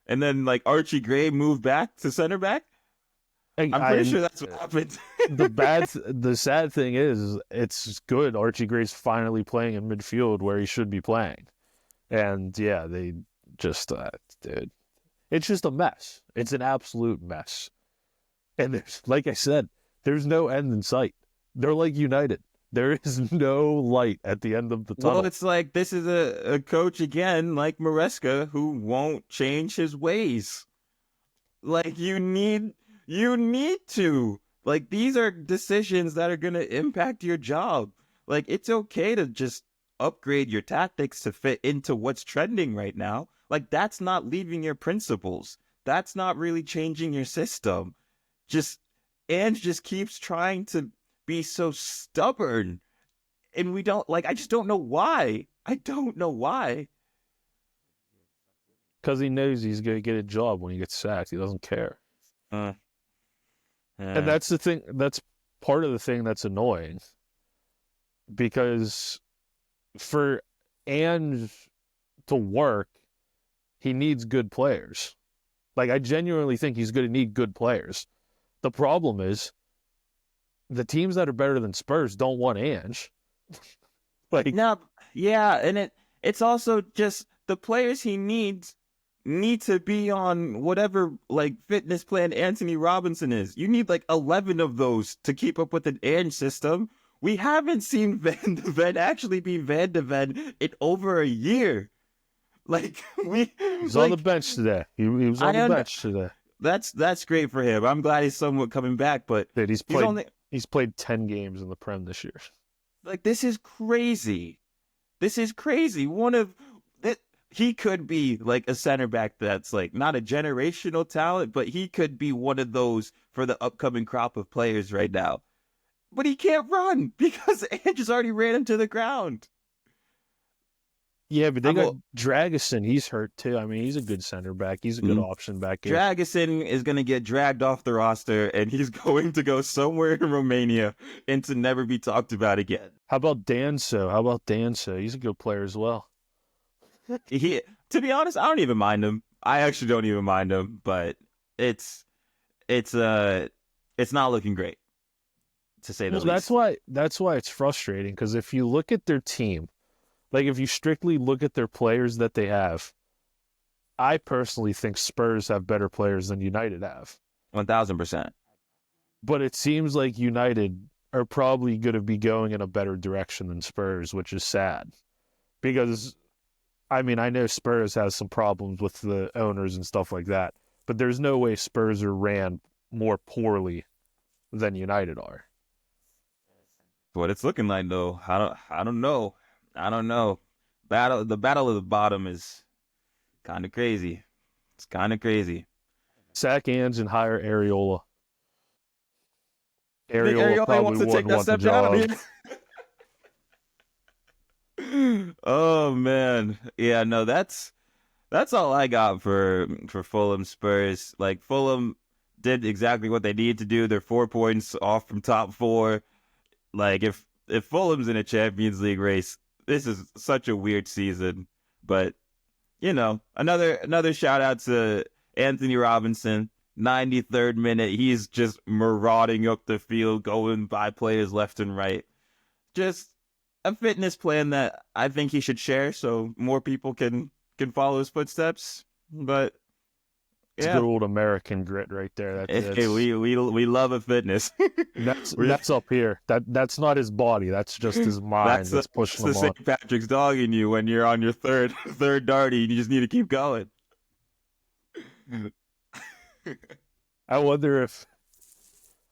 Speaker 2: And then like Archie Gray moved back to center back. I'm pretty sure that's what happened.
Speaker 1: The sad thing is, it's good. Archie Gray's finally playing in midfield where he should be playing, and yeah, they just, dude, it's just a mess. It's an absolute mess. And there's, like I said, there's no end in sight. They're like United. There is no light at the end of the tunnel.
Speaker 2: Well, it's like this is a coach again, like Maresca, who won't change his ways. Like you need to. Like these are decisions that are going to impact your job. Like it's okay to just upgrade your tactics to fit into what's trending right now. Like that's not leaving your principles. That's not really changing your system. Just Ange just keeps trying to be so stubborn, and we don't like. I just don't know why. I don't know why.
Speaker 1: Because he knows he's going to get a job when he gets sacked. He doesn't care.
Speaker 2: Uh,
Speaker 1: And
Speaker 2: uh,
Speaker 1: that's the thing. That's part of the thing that's annoying. Because for Ange to work, he needs good players. Like, I genuinely think he's going to need good players. The problem is the teams that are better than Spurs don't want Ange. Like,
Speaker 2: no, yeah, and it's also just the players he needs need to be on whatever like fitness plan Anthony Robinson is. You need like 11 of those to keep up with an Ange system. We haven't seen Van de Ven actually be Van de Ven in over a year. Like we
Speaker 1: he's on the
Speaker 2: like
Speaker 1: bench today. He was on
Speaker 2: I
Speaker 1: the
Speaker 2: under
Speaker 1: bench today.
Speaker 2: that's great for him. I'm glad he's somewhat coming back, but
Speaker 1: Dude,
Speaker 2: he's only
Speaker 1: he's played 10 games in the Prem this year.
Speaker 2: like this is crazy. This is crazy. One of it, he could be like a center back that's like not a generational talent, but he could be one of those for the upcoming crop of players right now. But he can't run because Ange has already ran him to the ground.
Speaker 1: Yeah, but they
Speaker 2: I'm
Speaker 1: got
Speaker 2: a,
Speaker 1: Dragusin. He's hurt too. I mean, he's a good center back. He's a good
Speaker 2: mm,
Speaker 1: option back there.
Speaker 2: Dragusin is going to get dragged off the roster, and he's going to go somewhere in Romania and to never be talked about again.
Speaker 1: How about Danso? How about Danso? He's a good player as well.
Speaker 2: He, to be honest, I don't even mind him. I actually don't even mind him, but it's it's uh it's not looking great, to say the
Speaker 1: Well, that's
Speaker 2: least.
Speaker 1: why it's frustrating because if you look at their team, like if you strictly look at their players that they have, I personally think Spurs have better players than United have.
Speaker 2: 1000%.
Speaker 1: But it seems like United are probably going to be going in a better direction than Spurs, which is sad. Because, I mean, I know Spurs has some problems with the owners and stuff like that, but there's no way Spurs are ran more poorly than United are.
Speaker 2: What it's looking like, though, I don't know. I don't know. The battle of the bottom is kind of crazy. It's kind of crazy.
Speaker 1: Sack Ange and hire Areola.
Speaker 2: I think
Speaker 1: Areola
Speaker 2: Ariel
Speaker 1: probably
Speaker 2: wants to take
Speaker 1: wouldn't
Speaker 2: that
Speaker 1: want the
Speaker 2: step down. I
Speaker 1: job.
Speaker 2: mean, oh man, yeah, no, that's all I got for Fulham Spurs. Like Fulham did exactly what they needed to do. They're 4 points off from top four. Like if Fulham's in a Champions League race, this is such a weird season. But another shout out to Anthony Robinson. 93rd minute, he's just marauding up the field, going by players left and right. Just a fitness plan that I think he should share so more people can follow his footsteps. But
Speaker 1: It's good
Speaker 2: yeah,
Speaker 1: old American grit right there.
Speaker 2: hey, we love a fitness.
Speaker 1: That's up here. That's not his body. That's just his mind
Speaker 2: that's
Speaker 1: that's
Speaker 2: that's
Speaker 1: pushing
Speaker 2: the
Speaker 1: him on.
Speaker 2: St. Patrick's dog in you when you're on your third darty and you just need to keep going.
Speaker 1: I wonder if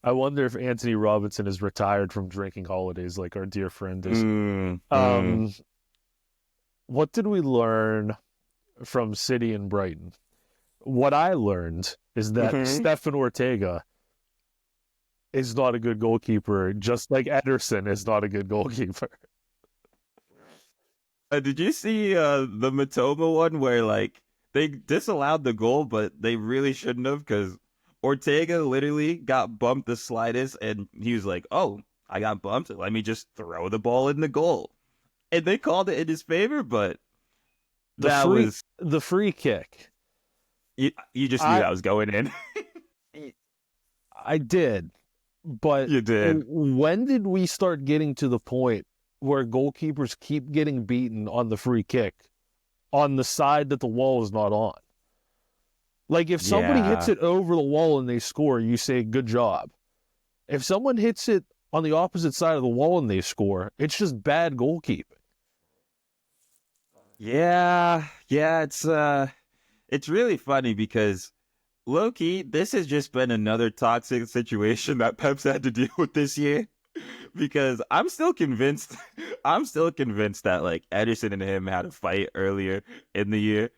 Speaker 1: I wonder if Anthony Robinson is retired from drinking holidays like our dear friend is.
Speaker 2: Mm, mm.
Speaker 1: Um, what did we learn from City and Brighton? What I learned is that
Speaker 2: Mm-hmm.
Speaker 1: Stefan Ortega is not a good goalkeeper, just like Ederson is not a good goalkeeper.
Speaker 2: Did you see the Matoma one where like they disallowed the goal, but they really shouldn't have because Ortega literally got bumped the slightest, and he was like, "Oh, I got bumped. Let me just throw the ball in the goal," and they called it in his favor. But
Speaker 1: The
Speaker 2: that
Speaker 1: free
Speaker 2: was
Speaker 1: the free kick.
Speaker 2: you just knew
Speaker 1: I
Speaker 2: that was going in.
Speaker 1: I did, but
Speaker 2: You did.
Speaker 1: when did we start getting to the point where goalkeepers keep getting beaten on the free kick on the side that the wall is not on? Like if somebody hits
Speaker 2: Yeah.
Speaker 1: it over the wall and they score, you say good job. If someone hits it on the opposite side of the wall and they score, it's just bad goalkeeping.
Speaker 2: Yeah. Yeah. It's really funny because low key, this has just been another toxic situation that Pep's had to deal with this year. Because I'm still convinced that like Ederson and him had a fight earlier in the year,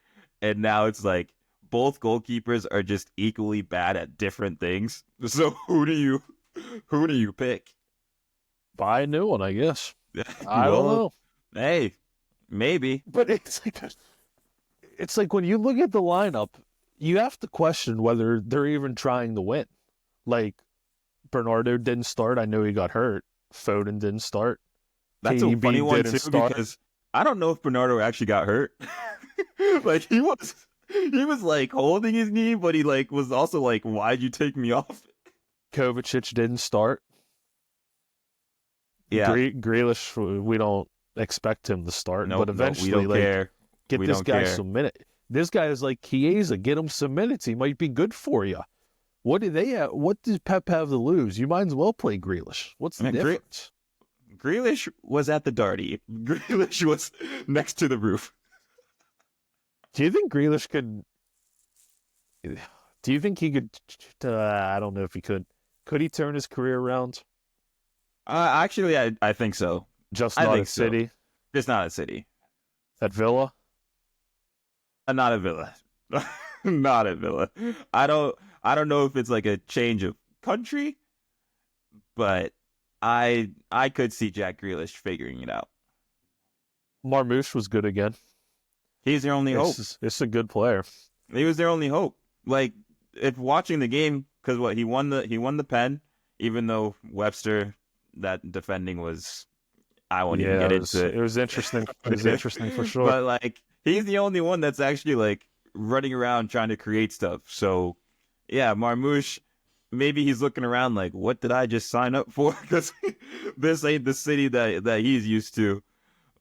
Speaker 2: and now it's like both goalkeepers are just equally bad at different things. So who do you pick?
Speaker 1: Buy a new one, I guess. I don't
Speaker 2: Well,
Speaker 1: know.
Speaker 2: hey, maybe.
Speaker 1: But it's like when you look at the lineup, you have to question whether they're even trying to win. Like Bernardo didn't start. I know he got hurt. Foden didn't start.
Speaker 2: That's a funny
Speaker 1: KDB
Speaker 2: one
Speaker 1: didn't
Speaker 2: too
Speaker 1: start.
Speaker 2: because I don't know if Bernardo actually got hurt. Like he was like holding his knee, but he like was also like, "Why'd you take me off?"
Speaker 1: Kovacic didn't start.
Speaker 2: Yeah,
Speaker 1: Grealish, we don't expect him to start, but
Speaker 2: nope, nope. We
Speaker 1: eventually,
Speaker 2: don't
Speaker 1: like,
Speaker 2: care.
Speaker 1: get
Speaker 2: We
Speaker 1: this
Speaker 2: don't
Speaker 1: guy
Speaker 2: care.
Speaker 1: some minutes. This guy is like Chiesa. Get him some minutes. He might be good for you. What do they have? What does Pep have to lose? You might as well play Grealish. What's the
Speaker 2: Man,
Speaker 1: difference?
Speaker 2: Grealish was at the Darty. Grealish was next to the roof.
Speaker 1: Do you think Grealish could? Do you think he could? I don't know if he could. Could he turn his career around?
Speaker 2: Actually, I think so.
Speaker 1: Just
Speaker 2: I
Speaker 1: not
Speaker 2: think
Speaker 1: at
Speaker 2: so.
Speaker 1: City,
Speaker 2: Just not at City.
Speaker 1: at Villa.
Speaker 2: Not at Villa. Not at Villa. I don't. I don't know if it's like a change of country, but I could see Jack Grealish figuring it out.
Speaker 1: Marmoush was good again.
Speaker 2: He's their only hope.
Speaker 1: It's a good player.
Speaker 2: He was their only hope. Like, if watching the game, because he won the pen, even though Webster, that defending was, I won't even get into it.
Speaker 1: It was interesting. It was interesting for sure.
Speaker 2: But like, he's the only one that's actually like running around trying to create stuff. So yeah, Marmouche, maybe he's looking around like, what did I just sign up for? Because this ain't the city that he's used to.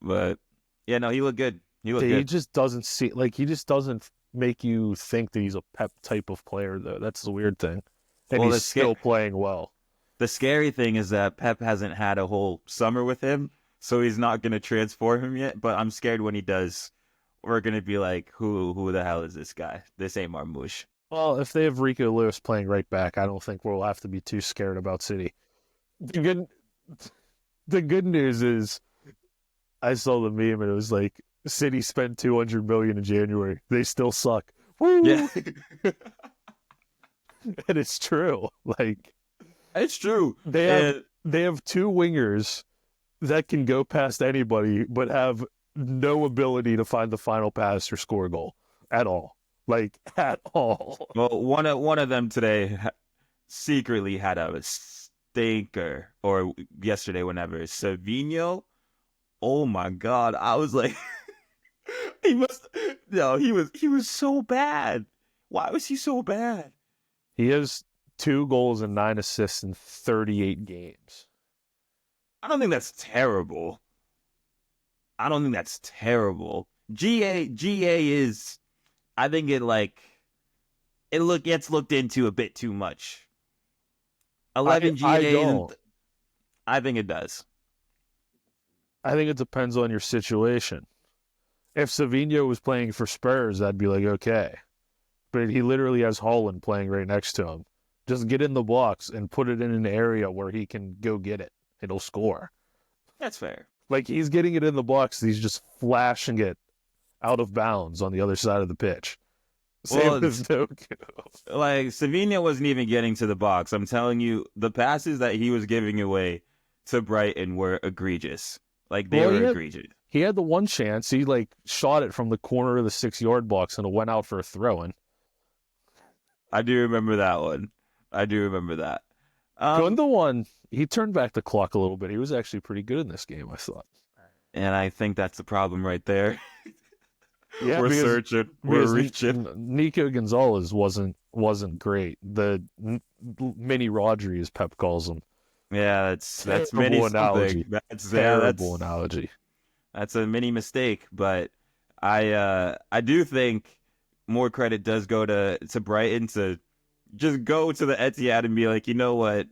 Speaker 2: But yeah, no, he looked good.
Speaker 1: He just doesn't he just doesn't make you think that he's a Pep type of player, though. That's the weird thing. And he's still playing well.
Speaker 2: The scary thing is that Pep hasn't had a whole summer with him, so he's not going to transform him yet. But I'm scared when he does, we're going to be like, who the hell is this guy? This ain't Marmouche.
Speaker 1: Well, if they have Rico Lewis playing right back, I don't think we'll have to be too scared about City. The good news is, I saw the meme and it was like, City spent $200 million in January. They still suck. Woo!
Speaker 2: Yeah.
Speaker 1: And it's true. Like,
Speaker 2: it's true.
Speaker 1: They have two wingers that can go past anybody, but have no ability to find the final pass or score a goal at all. Like, at all.
Speaker 2: Well, one of them today secretly had a stinker, or yesterday, whenever. Savinho. Oh my God! I was like, he was so bad. Why was he so bad?
Speaker 1: He has 2 goals and 9 assists in 38 games.
Speaker 2: I don't think that's terrible. GA is, I think it gets looked into a bit too much. 11 GA, I think it does.
Speaker 1: I think it depends on your situation. If Savinho was playing for Spurs, I'd be like, okay. But he literally has Haaland playing right next to him. Just get in the box and put it in an area where he can go get it. It'll score.
Speaker 2: That's fair.
Speaker 1: Like, he's getting it in the box. He's just flashing it out of bounds on the other side of the pitch. Same as Doku.
Speaker 2: Like, Savinho wasn't even getting to the box. I'm telling you, the passes that he was giving away to Brighton were egregious. Like, they were egregious.
Speaker 1: He had the one chance. He, shot it from the corner of the 6-yard box, and it went out for a throw-in.
Speaker 2: I do remember that one.
Speaker 1: Gundogan, he turned back the clock a little bit. He was actually pretty good in this game, I thought.
Speaker 2: And I think that's the problem right there.
Speaker 1: Yeah,
Speaker 2: we're searching. We're reaching.
Speaker 1: Nico Gonzalez wasn't great. The mini Rodri, as Pep calls him.
Speaker 2: Yeah, that's mini analogy.
Speaker 1: That's terrible analogy.
Speaker 2: That's a mini mistake, but I do think more credit does go to Brighton to just go to the Etihad and be like, you know what?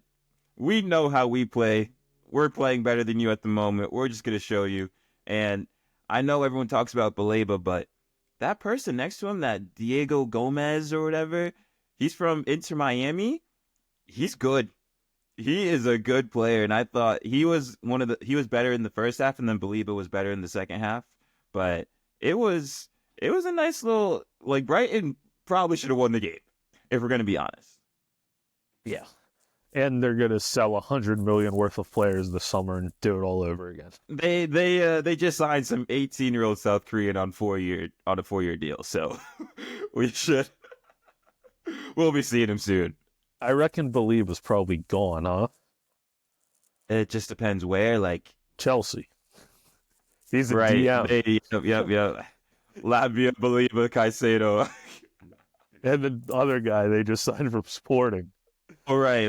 Speaker 2: We know how we play. We're playing better than you at the moment. We're just going to show you. And I know everyone talks about Baleba, but that person next to him, that Diego Gomez or whatever, he's from Inter Miami. He's good. He is a good player, and I thought he was better in the first half, and then Baleba was better in the second half. But it was a nice little, Brighton probably should have won the game, if we're gonna be honest.
Speaker 1: Yeah. And they're gonna sell $100 million worth of players this summer and do it all over again.
Speaker 2: They just signed some 18-year-old South Korean on a 4-year deal, so we'll be seeing him soon.
Speaker 1: I reckon Baleba's probably gone, huh?
Speaker 2: It just depends where,
Speaker 1: Chelsea. He's a DM.
Speaker 2: Yep. Lavia, Baleba, Caicedo.
Speaker 1: And the other guy they just signed from Sporting.
Speaker 2: Oh, right.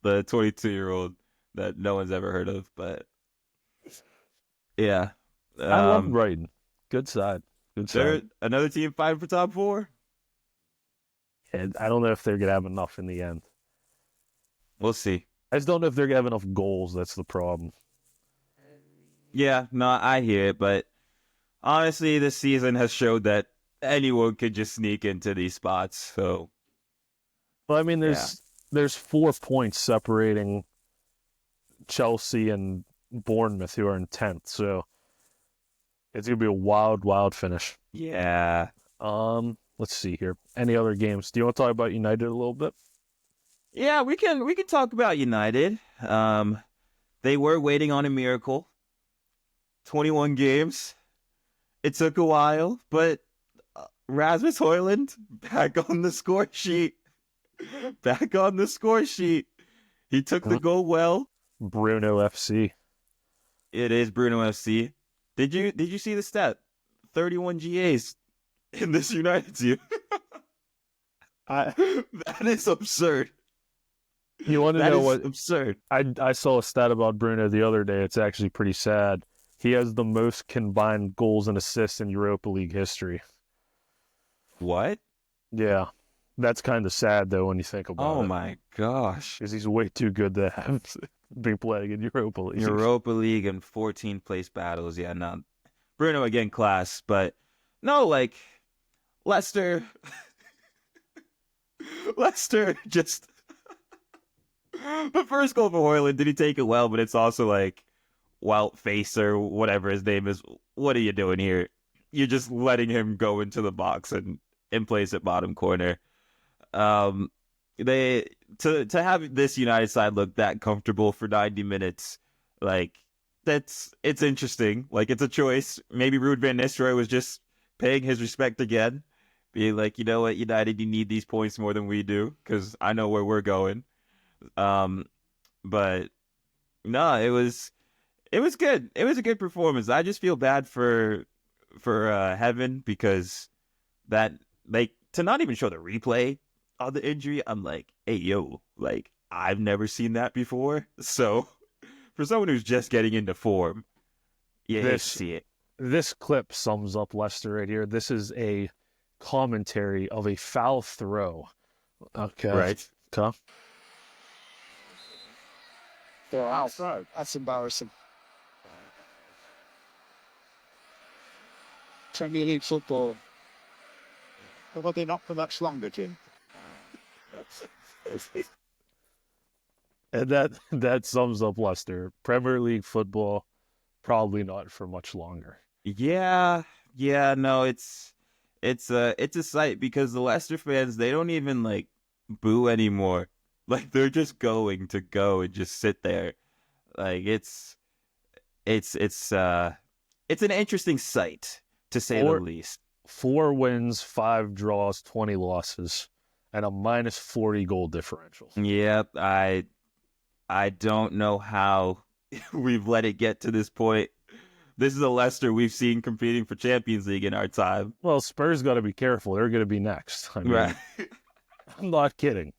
Speaker 2: The 22-year-old that no one's ever heard of, but yeah.
Speaker 1: I love Brighton. Good side.
Speaker 2: Another team fighting for top 4?
Speaker 1: And I don't know if they're going to have enough in the end.
Speaker 2: We'll see.
Speaker 1: I just don't know if they're going to have enough goals. That's the problem.
Speaker 2: Yeah, no, I hear it. But honestly, this season has showed that anyone could just sneak into these spots. So,
Speaker 1: well, I mean, there's 4 points separating Chelsea and Bournemouth, who are in 10th. So it's going to be a wild, wild finish.
Speaker 2: Yeah.
Speaker 1: Let's see here. Any other games? Do you want to talk about United a little bit?
Speaker 2: Yeah, we can talk about United. They were waiting on a miracle. 21 games. It took a while, but Rasmus Højlund back on the score sheet. Back on the score sheet. He took the goal well.
Speaker 1: Bruno FC.
Speaker 2: It is Bruno FC. Did you see the stat? 31 GAs in this United team. That is absurd.
Speaker 1: You want to
Speaker 2: That
Speaker 1: know
Speaker 2: is
Speaker 1: what?
Speaker 2: absurd.
Speaker 1: I saw a stat about Bruno the other day. It's actually pretty sad. He has the most combined goals and assists in Europa League history.
Speaker 2: What?
Speaker 1: Yeah. That's kind of sad, though, when you think about it.
Speaker 2: Oh, my gosh.
Speaker 1: Because he's way too good to have be playing in Europa League.
Speaker 2: Europa League and 14th place battles. Yeah, no. Bruno, again, class. But, no, like, Leicester... Leicester just... The first goal for Højlund, did he take it well? But it's also like, Wout Face or whatever his name is. What are you doing here? You're just letting him go into the box and place at bottom corner. They to have this United side look that comfortable for 90 minutes, like it's interesting. Like it's a choice. Maybe Ruud van Nistelrooy was just paying his respect again, being like, you know what, United, you need these points more than we do because I know where we're going. But no, it was good. It was a good performance. I just feel bad for Heaven because that to not even show the replay of the injury. I'm like, hey yo, like I've never seen that before. So for someone who's just getting into form, yeah, you see it.
Speaker 1: This clip sums up Leicester right here. This is a commentary of a foul throw. Okay.
Speaker 2: Right.
Speaker 1: Okay.
Speaker 3: Wow, that's embarrassing. Premier League football. Will they not for much longer, Jim?
Speaker 1: And that sums up Leicester. Premier League football, probably not for much longer.
Speaker 2: Yeah, no, it's a sight because the Leicester fans, they don't even like boo anymore. Like they're just going to go and just sit there. Like it's an interesting sight to say the least.
Speaker 1: 4 wins, 5 draws, 20 losses, and a minus 40 goal differential.
Speaker 2: Yep, I don't know how we've let it get to this point. This is a Leicester we've seen competing for Champions League in our time.
Speaker 1: Well, Spurs got to be careful. They're going to be next. I mean,
Speaker 2: right.
Speaker 1: I'm not kidding.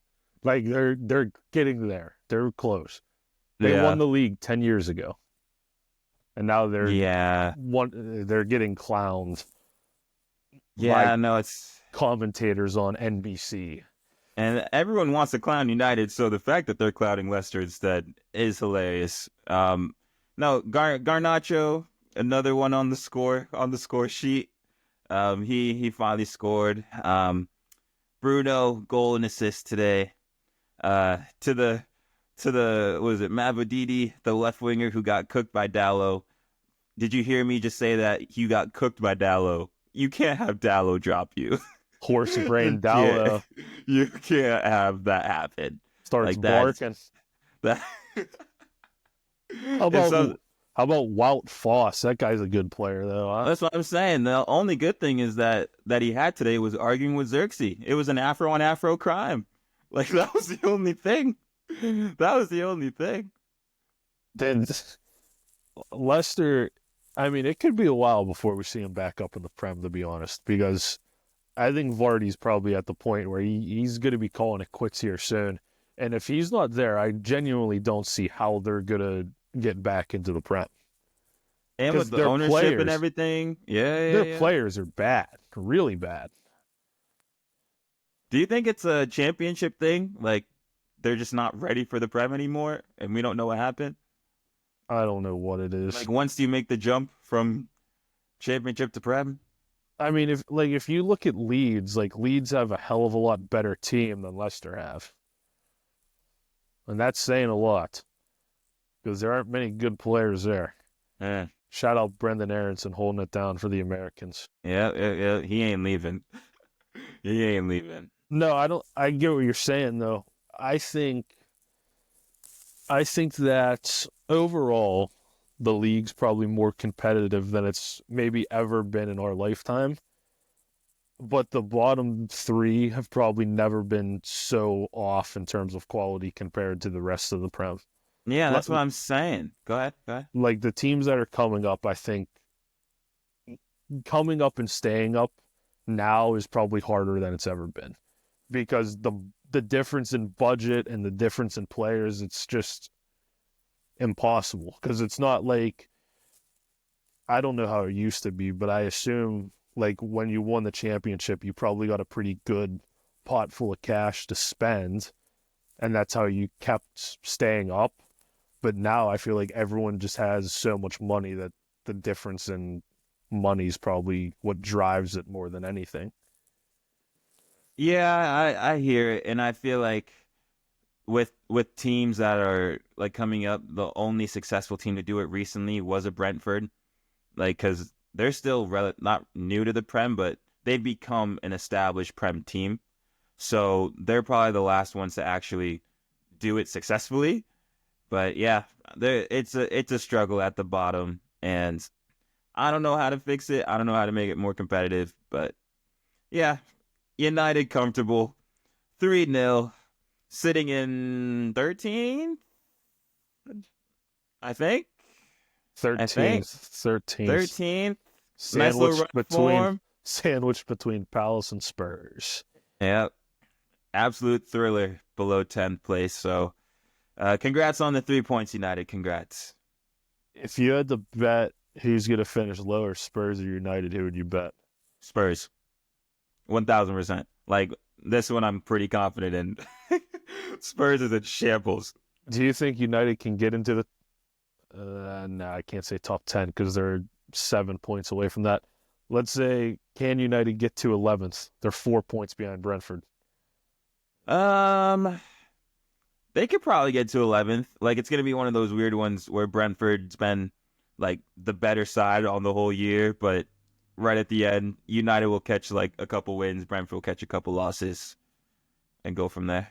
Speaker 1: Like they're getting there. They're close. They won the league 10 years ago, and now they're getting clowned.
Speaker 2: Yeah, no, it's
Speaker 1: commentators on NBC,
Speaker 2: and everyone wants to clown United. So the fact that they're clowning Leicester instead is hilarious. No, Garnacho, another one on the score sheet. He finally scored. Bruno, goal and assist today. To the was it Mavrodidi, the left winger who got cooked by Dalot. Did you hear me just say that you got cooked by Dalot? You can't have Dalot drop you.
Speaker 1: Horse brain Dalot.
Speaker 2: You can't have that happen.
Speaker 1: Starts like barking. How about Wout Foss? That guy's a good player, though. Huh?
Speaker 2: That's what I'm saying. The only good thing is that he had today was arguing with Xerxes. It was an Afro on Afro crime. Like, that was the only thing. That was the only thing.
Speaker 1: Then Leicester, I mean, it could be a while before we see him back up in the Prem, to be honest, because I think Vardy's probably at the point where he's going to be calling it quits here soon. And if he's not there, I genuinely don't see how they're going to get back into the Prem.
Speaker 2: And with the ownership and everything.
Speaker 1: Their players are bad, really bad.
Speaker 2: Do you think it's a championship thing? Like, they're just not ready for the Prem anymore, and we don't know what happened?
Speaker 1: I don't know what it is.
Speaker 2: Like, once you make the jump from championship to Prem?
Speaker 1: I mean, if you look at Leeds, like, Leeds have a hell of a lot better team than Leicester have. And that's saying a lot. Because there aren't many good players there.
Speaker 2: Yeah.
Speaker 1: Shout out Brendan Aronson holding it down for the Americans.
Speaker 2: Yeah. He ain't leaving. He ain't leaving.
Speaker 1: No, I get what you're saying, though. I think that overall, the league's probably more competitive than it's maybe ever been in our lifetime. But the bottom three have probably never been so off in terms of quality compared to the rest of the Prem.
Speaker 2: Yeah, that's what I'm saying. Go ahead.
Speaker 1: Like the teams that are coming up, I think coming up and staying up now is probably harder than it's ever been because the difference in budget and the difference in players, it's just impossible because it's not like I don't know how it used to be, but I assume like when you won the championship, you probably got a pretty good pot full of cash to spend, and that's how you kept staying up. But now I feel like everyone just has so much money that the difference in money is probably what drives it more than anything.
Speaker 2: Yeah, I hear it, and I feel like with teams that are like coming up, the only successful team to do it recently was a Brentford, like because they're still not new to the Prem, but they've become an established Prem team, so they're probably the last ones to actually do it successfully. But yeah, it's a struggle at the bottom, and I don't know how to fix it. I don't know how to make it more competitive, but yeah, United comfortable, 3-0, sitting in 13th, I think. 13th. Nice little run of form.
Speaker 1: Sandwiched between Palace and Spurs.
Speaker 2: Yeah, absolute thriller below 10th place. So, congrats on the 3 points, United. Congrats.
Speaker 1: If you had to bet who's going to finish lower, Spurs or United, who would you bet?
Speaker 2: Spurs. 1,000%. Like, this one I'm pretty confident in. Spurs is in shambles.
Speaker 1: Do you think United can get into the... no, I can't say top 10 because they're 7 points away from that. Let's say, can United get to 11th? They're 4 points behind Brentford.
Speaker 2: They could probably get to 11th. Like, it's going to be one of those weird ones where Brentford's been, like, the better side on the whole year, but right at the end, United will catch, like, a couple wins, Brentford will catch a couple losses, and go from there.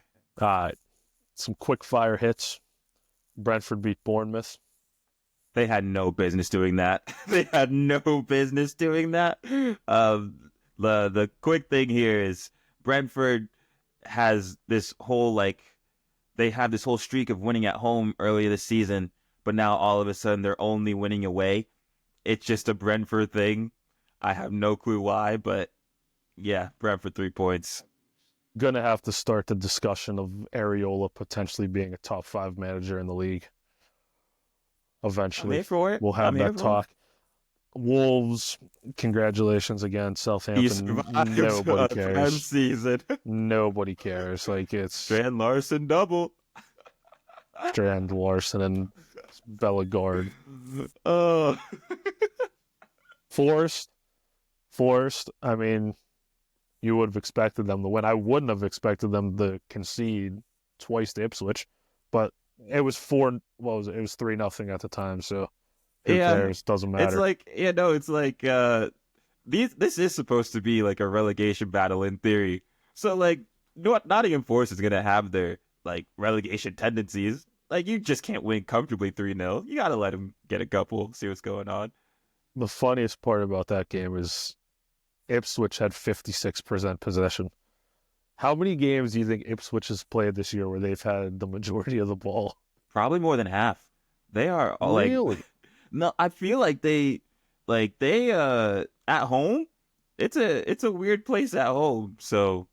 Speaker 1: Some quick fire hits. Brentford beat Bournemouth.
Speaker 2: They had no business doing that. They had no business doing that. The quick thing here is Brentford has this whole, like, they have this whole streak of winning at home earlier this season, but now all of a sudden they're only winning away. It's just a Brentford thing. I have no clue why, but yeah, Brentford 3 points.
Speaker 1: Gonna have to start the discussion of Areola potentially being a top 5 manager in the league. Eventually, we'll have that talk. Wolves, congratulations again, Southampton. Nobody cares.
Speaker 2: Season.
Speaker 1: Nobody cares. Like it's
Speaker 2: Strand Larson double.
Speaker 1: Strand Larson and Bellegarde.
Speaker 2: Oh.
Speaker 1: Forest. I mean, you would have expected them to win. I wouldn't have expected them to concede twice to Ipswich, but it was 4. What was it? It was 3-0 at the time. So who cares? Doesn't matter.
Speaker 2: It's like it's like this is supposed to be like a relegation battle in theory. So like Nottingham Forest is gonna have their like relegation tendencies. Like you just can't win comfortably 3-0. You gotta let them get a couple, see what's going on.
Speaker 1: The funniest part about that game is Ipswich had 56% possession. How many games do you think Ipswich has played this year where they've had the majority of the ball?
Speaker 2: Probably more than half. They are
Speaker 1: really?
Speaker 2: No, I feel like they at home. It's a weird place at home. So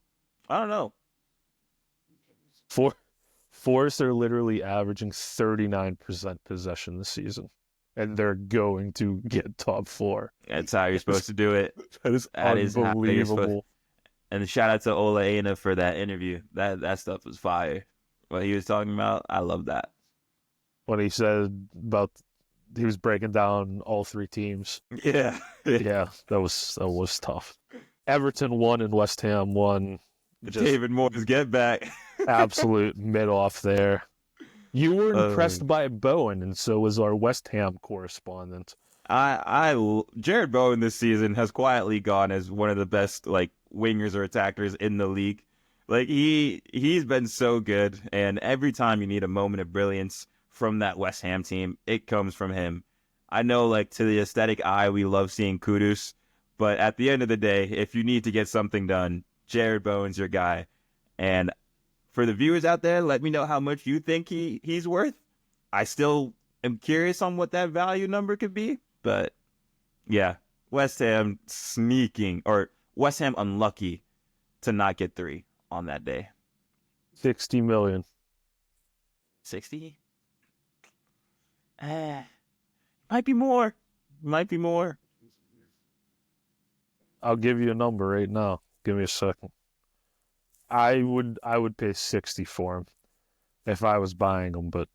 Speaker 2: I don't know.
Speaker 1: Forest are literally averaging 39% possession this season, and they're going to get top 4.
Speaker 2: That's how you're supposed to do it.
Speaker 1: That is unbelievable.
Speaker 2: And shout out to Ola Aina for that interview. That stuff was fire. What he was talking about, I love that.
Speaker 1: When he said about he was breaking down all 3 teams.
Speaker 2: Yeah.
Speaker 1: Yeah, that was tough. Everton won and West Ham won.
Speaker 2: David Moyes get back.
Speaker 1: Absolute mid-off there. You were impressed by Bowen, and so was our West Ham correspondent.
Speaker 2: Jared Bowen this season has quietly gone as one of the best like wingers or attackers in the league. Like he's been so good, and every time you need a moment of brilliance from that West Ham team, it comes from him. I know, like, to the aesthetic eye, we love seeing Kudus, but at the end of the day, if you need to get something done, Jared Bowen's your guy. And for the viewers out there, let me know how much you think he's worth. I still am curious on what that value number could be, but yeah, West Ham unlucky to not get 3 on that day.
Speaker 1: 60 million.
Speaker 2: 60? Might be more.
Speaker 1: I'll give you a number right now. Give me a second. I would pay 60 for him if I was buying him, but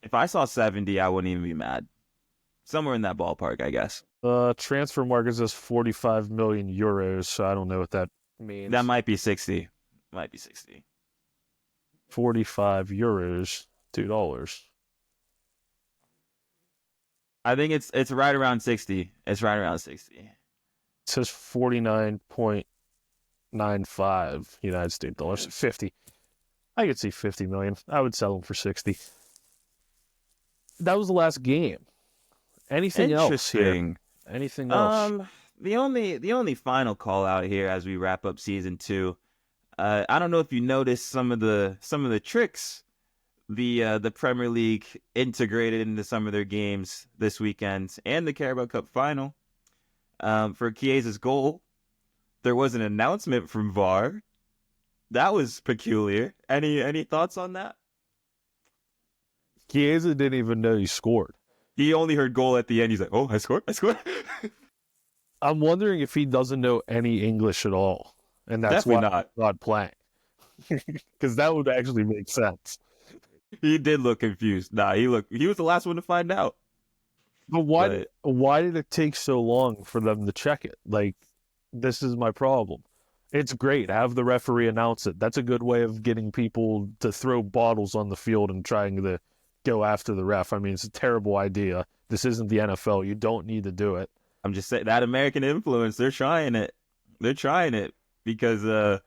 Speaker 2: If I saw 70, I wouldn't even be mad. Somewhere in that ballpark, I guess.
Speaker 1: transfer market says 45 million euros, so I don't know what that means.
Speaker 2: That might be 60.
Speaker 1: 45 euros, $2.
Speaker 2: I think it's right around 60. It's right around 60.
Speaker 1: It says 49.95 United States dollars. 50. I could see 50 million. I would sell him for 60. That was the last game. Anything else here?
Speaker 2: Interesting.
Speaker 1: Anything else?
Speaker 2: The only final call out here as we wrap up season 2. I don't know if you noticed some of the tricks the Premier League integrated into some of their games this weekend and the Carabao Cup final. For Chiesa's goal, there was an announcement from VAR. That was peculiar. Any thoughts on that?
Speaker 1: Chiesa didn't even know he scored.
Speaker 2: He only heard goal at the end. He's like, "Oh, I scored!"
Speaker 1: I'm wondering if he doesn't know any English at all, and that's
Speaker 2: Definitely
Speaker 1: why he's not playing. Because that would actually make sense.
Speaker 2: He did look confused. He was the last one to find out.
Speaker 1: But why did it take so long for them to check it? Like, this is my problem. It's great. Have the referee announce it. That's a good way of getting people to throw bottles on the field and trying to go after the ref. I mean, it's a terrible idea. This isn't the NFL. You don't need to do it.
Speaker 2: I'm just saying, that American influence, they're trying it. Because,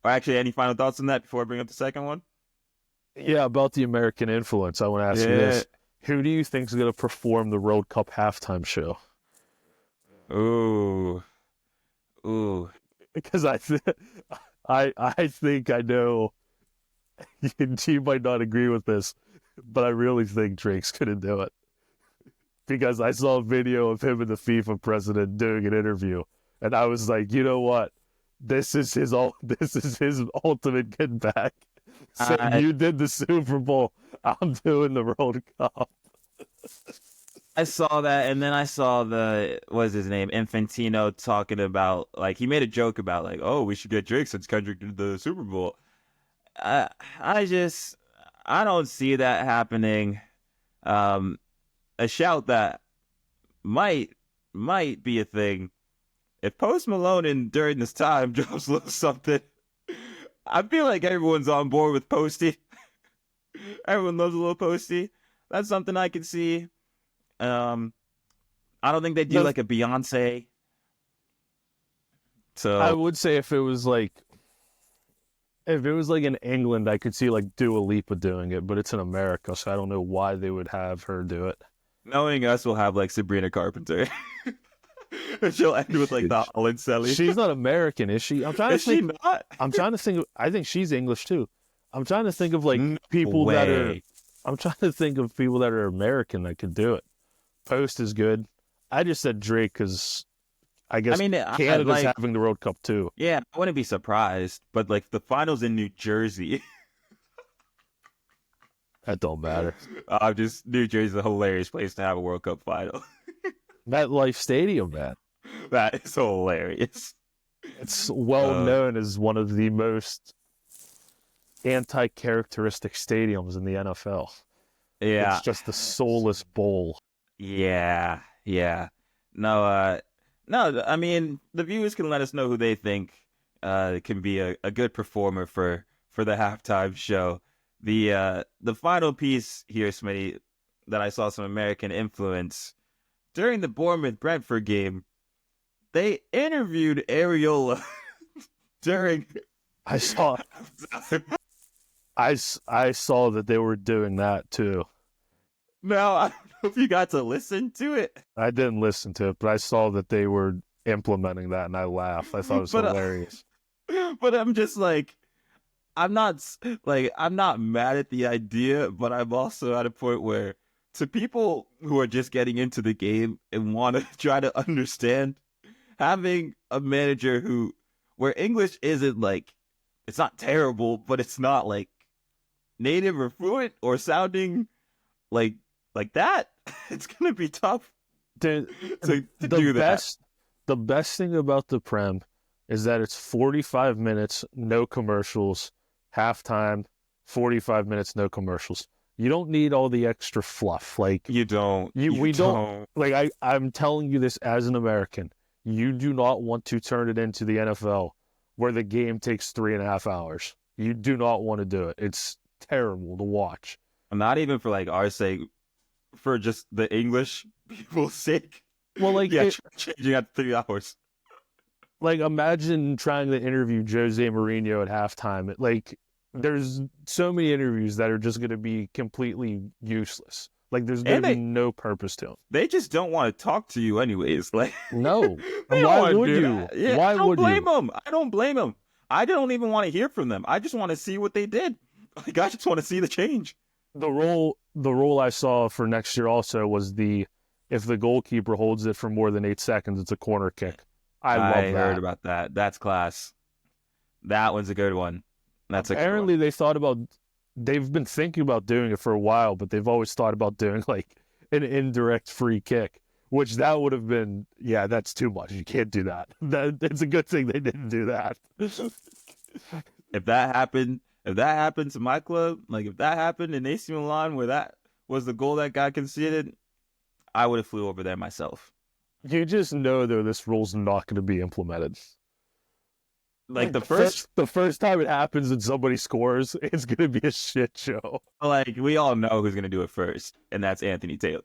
Speaker 2: actually, any final thoughts on that before I bring up the second one?
Speaker 1: Yeah, about the American influence, I want to ask you this. Who do you think is going to perform the World Cup halftime show?
Speaker 2: Ooh.
Speaker 1: Because I think I know you might not agree with this, but I really think Drake's going to do it. Because I saw a video of him and the FIFA president doing an interview, and I was like, you know what? This is his ultimate get back. Saying, you did the Super Bowl, I'm doing the World Cup.
Speaker 2: I saw that, and then I saw what's his name, Infantino, talking about, like, he made a joke about, like, oh, we should get Drake since Kendrick did the Super Bowl. I don't see that happening. A shout that might be a thing. If Post Malone during this time drops a little something, I feel like everyone's on board with Posty. Everyone loves a little Posty. That's something I can see. I don't think they do like a Beyonce. So
Speaker 1: I would say if it was like in England, I could see like Dua Lipa doing it, but it's in America, so I don't know why they would have her do it.
Speaker 2: Knowing us, we'll have like Sabrina Carpenter. She'll end with like the Holland Sally.
Speaker 1: She's not American, is she? I'm trying to think.
Speaker 2: She not?
Speaker 1: I'm trying to think. I think she's English too. I'm trying to think of like people that are. I'm trying to think of people that are American that could do it. Post is good. I just said Drake because I guess Canada's having the World Cup too.
Speaker 2: Yeah, I wouldn't be surprised. But like the finals in New Jersey.
Speaker 1: That don't matter.
Speaker 2: New Jersey's a hilarious place to have a World Cup final.
Speaker 1: MetLife Stadium, man.
Speaker 2: That is hilarious.
Speaker 1: It's well known as one of the most anti-characteristic stadiums in the NFL.
Speaker 2: Yeah.
Speaker 1: It's just the soulless bowl.
Speaker 2: Yeah. No, I mean, the viewers can let us know who they think can be a good performer for the halftime show. The final piece here, Smitty, that I saw some American influence during the Bournemouth-Brentford game, they interviewed Areola during.
Speaker 1: I saw that they were doing that too.
Speaker 2: Now, if you got to listen to it.
Speaker 1: I didn't listen to it, but I saw that they were implementing that, and I laughed. I thought it was
Speaker 2: But
Speaker 1: hilarious.
Speaker 2: but I'm just like, I'm not mad at the idea, but I'm also at a point where, to people who are just getting into the game and want to try to understand, having a manager where English isn't like, it's not terrible, but it's not like native or fluent or sounding like that, it's gonna be tough
Speaker 1: The,
Speaker 2: to
Speaker 1: the
Speaker 2: do that.
Speaker 1: best thing about the Prem is that it's 45 minutes, no commercials, halftime, 45 minutes, no commercials. You don't need all the extra fluff. Like
Speaker 2: You don't.
Speaker 1: we don't like I'm telling you this as an American. You do not want to turn it into the NFL where the game takes 3.5 hours. You do not want to do it. It's terrible to watch.
Speaker 2: Not even for like our sake, for just the English people's sake.
Speaker 1: Well, like
Speaker 2: Yeah, changing at 3 hours.
Speaker 1: like imagine trying to interview Jose Mourinho at halftime. Like there's so many interviews that are just going to be completely useless. Like there's going to be no purpose to them.
Speaker 2: They just don't want to talk to you anyways. Like
Speaker 1: No.
Speaker 2: they
Speaker 1: Why
Speaker 2: don't
Speaker 1: would
Speaker 2: do
Speaker 1: you?
Speaker 2: that. Yeah,
Speaker 1: Why
Speaker 2: I don't
Speaker 1: would
Speaker 2: blame
Speaker 1: you?
Speaker 2: them. I don't blame them. I don't even want to hear from them. I just want to see what they did. Like I just want to see the change.
Speaker 1: The rule I saw for next year also was if the goalkeeper holds it for more than 8 seconds, it's a corner kick. I love that.
Speaker 2: heard about that. That's class. That one's a good one. That's
Speaker 1: Apparently they've been thinking about doing it for a while, but they've always thought about doing like an indirect free kick, which that would have been, yeah, that's too much. You can't do that. It's a good thing they didn't do that.
Speaker 2: If that happened to my club, like if that happened in AC Milan where that was the goal that got conceded, I would have flew over there myself.
Speaker 1: You just know though this rule's not going to be implemented.
Speaker 2: Like the first
Speaker 1: time it happens and somebody scores, it's going to be a shit show.
Speaker 2: like we all know who's gonna do it first, and that's Anthony Taylor.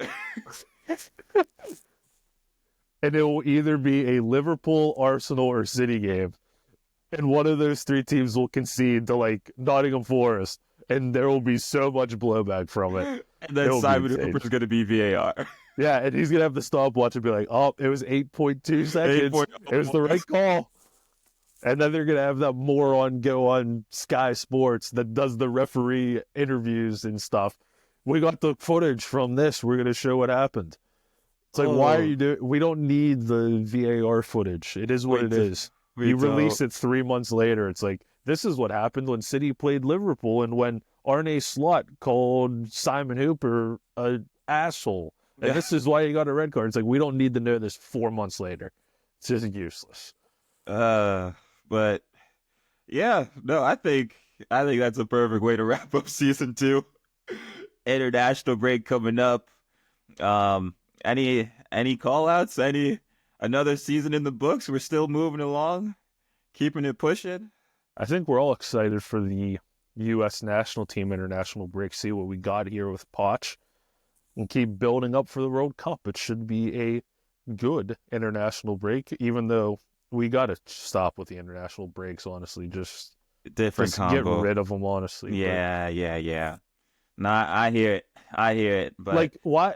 Speaker 1: And it will either be a Liverpool, Arsenal, or City game. And one of those three teams will concede to like Nottingham Forest, and there will be so much blowback from it.
Speaker 2: And then Simon Hooper's gonna be VAR.
Speaker 1: Yeah, and he's gonna have the stopwatch and be like, "Oh, it was 8.2 seconds. It was the right call." And then they're gonna have that moron go on Sky Sports that does the referee interviews and stuff. We got the footage from this. We're gonna show what happened. It's like, why are you doing? We don't need the VAR footage. It is what it is. You release it 3 months later. It's like, this is what happened when City played Liverpool and when Arne Slot called Simon Hooper an asshole. And this is why he got a red card. It's like, we don't need to know this 4 months later. It's just useless.
Speaker 2: But yeah, no, I think that's a perfect way to wrap up season 2. International break coming up. Any call outs? Another season in the books? We're still moving along, keeping it pushing.
Speaker 1: I think we're all excited for the U.S. national team international break. See what we got here with Poch, and keep building up for the World Cup. It should be a good international break, even though we got to stop with the international breaks. Honestly, just
Speaker 2: get
Speaker 1: rid of them. Honestly,
Speaker 2: yeah. Nah, I hear it. But
Speaker 1: like, why?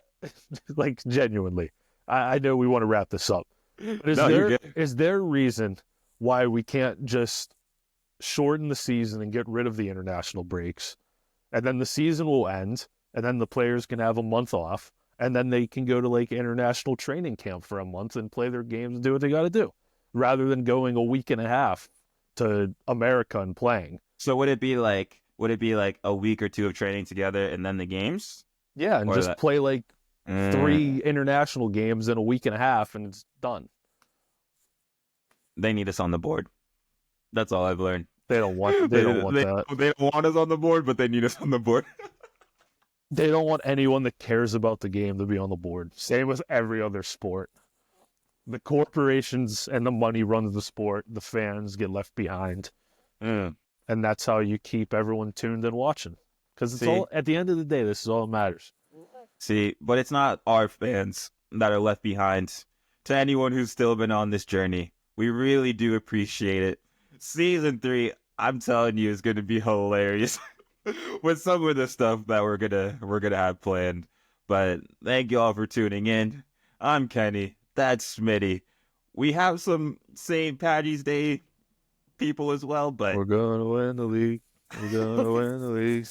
Speaker 1: Like, genuinely, I know we want to wrap this up. But is there a reason why we can't just shorten the season and get rid of the international breaks, and then the season will end, and then the players can have a month off, and then they can go to like international training camp for a month and play their games and do what they got to do, rather than going a week and a half to America and playing.
Speaker 2: So would it be like a week or two of training together and then the games?
Speaker 1: Yeah, and just play like 3 international games in a week and a half, and it's done.
Speaker 2: They need us on the board. That's all I've learned.
Speaker 1: They don't want that.
Speaker 2: They don't want us on the board, but they need us on the board.
Speaker 1: They don't want anyone that cares about the game to be on the board. Same with every other sport. The corporations and the money runs the sport. The fans get left behind. And that's how you keep everyone tuned and watching. Because it's all, at the end of the day, this is all that matters.
Speaker 2: See, but it's not our fans that are left behind. To anyone who's still been on this journey, we really do appreciate it. Season 3, I'm telling you, is going to be hilarious with some of the stuff that we're gonna have planned. But thank you all for tuning in. I'm Kenny. That's Smitty. We have some St. Paddy's Day people as well, but
Speaker 1: We're gonna win the league. We're gonna win the league.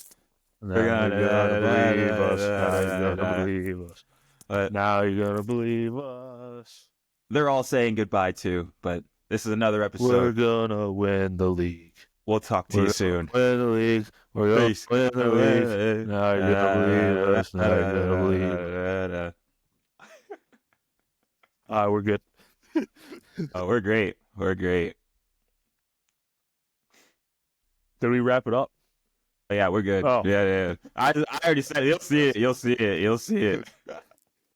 Speaker 1: Now
Speaker 2: we're
Speaker 1: you're gonna believe us. Now you're gonna
Speaker 2: gonna.
Speaker 1: believe us.
Speaker 2: But
Speaker 1: Now you're gonna believe us.
Speaker 2: they're all saying goodbye too. But this is another
Speaker 1: We're
Speaker 2: episode.
Speaker 1: gonna win the league.
Speaker 2: We'll talk to you soon.
Speaker 1: Win the league. We're gonna
Speaker 2: Peace.
Speaker 1: win the league. Now you're gonna believe us. Now you're gonna believe us. All right, we're good.
Speaker 2: Oh, we're great. We're great.
Speaker 1: Did we wrap it up?
Speaker 2: Yeah, we're good.
Speaker 1: Oh.
Speaker 2: Yeah. I already said it. You'll see it. You'll see it. You'll see it.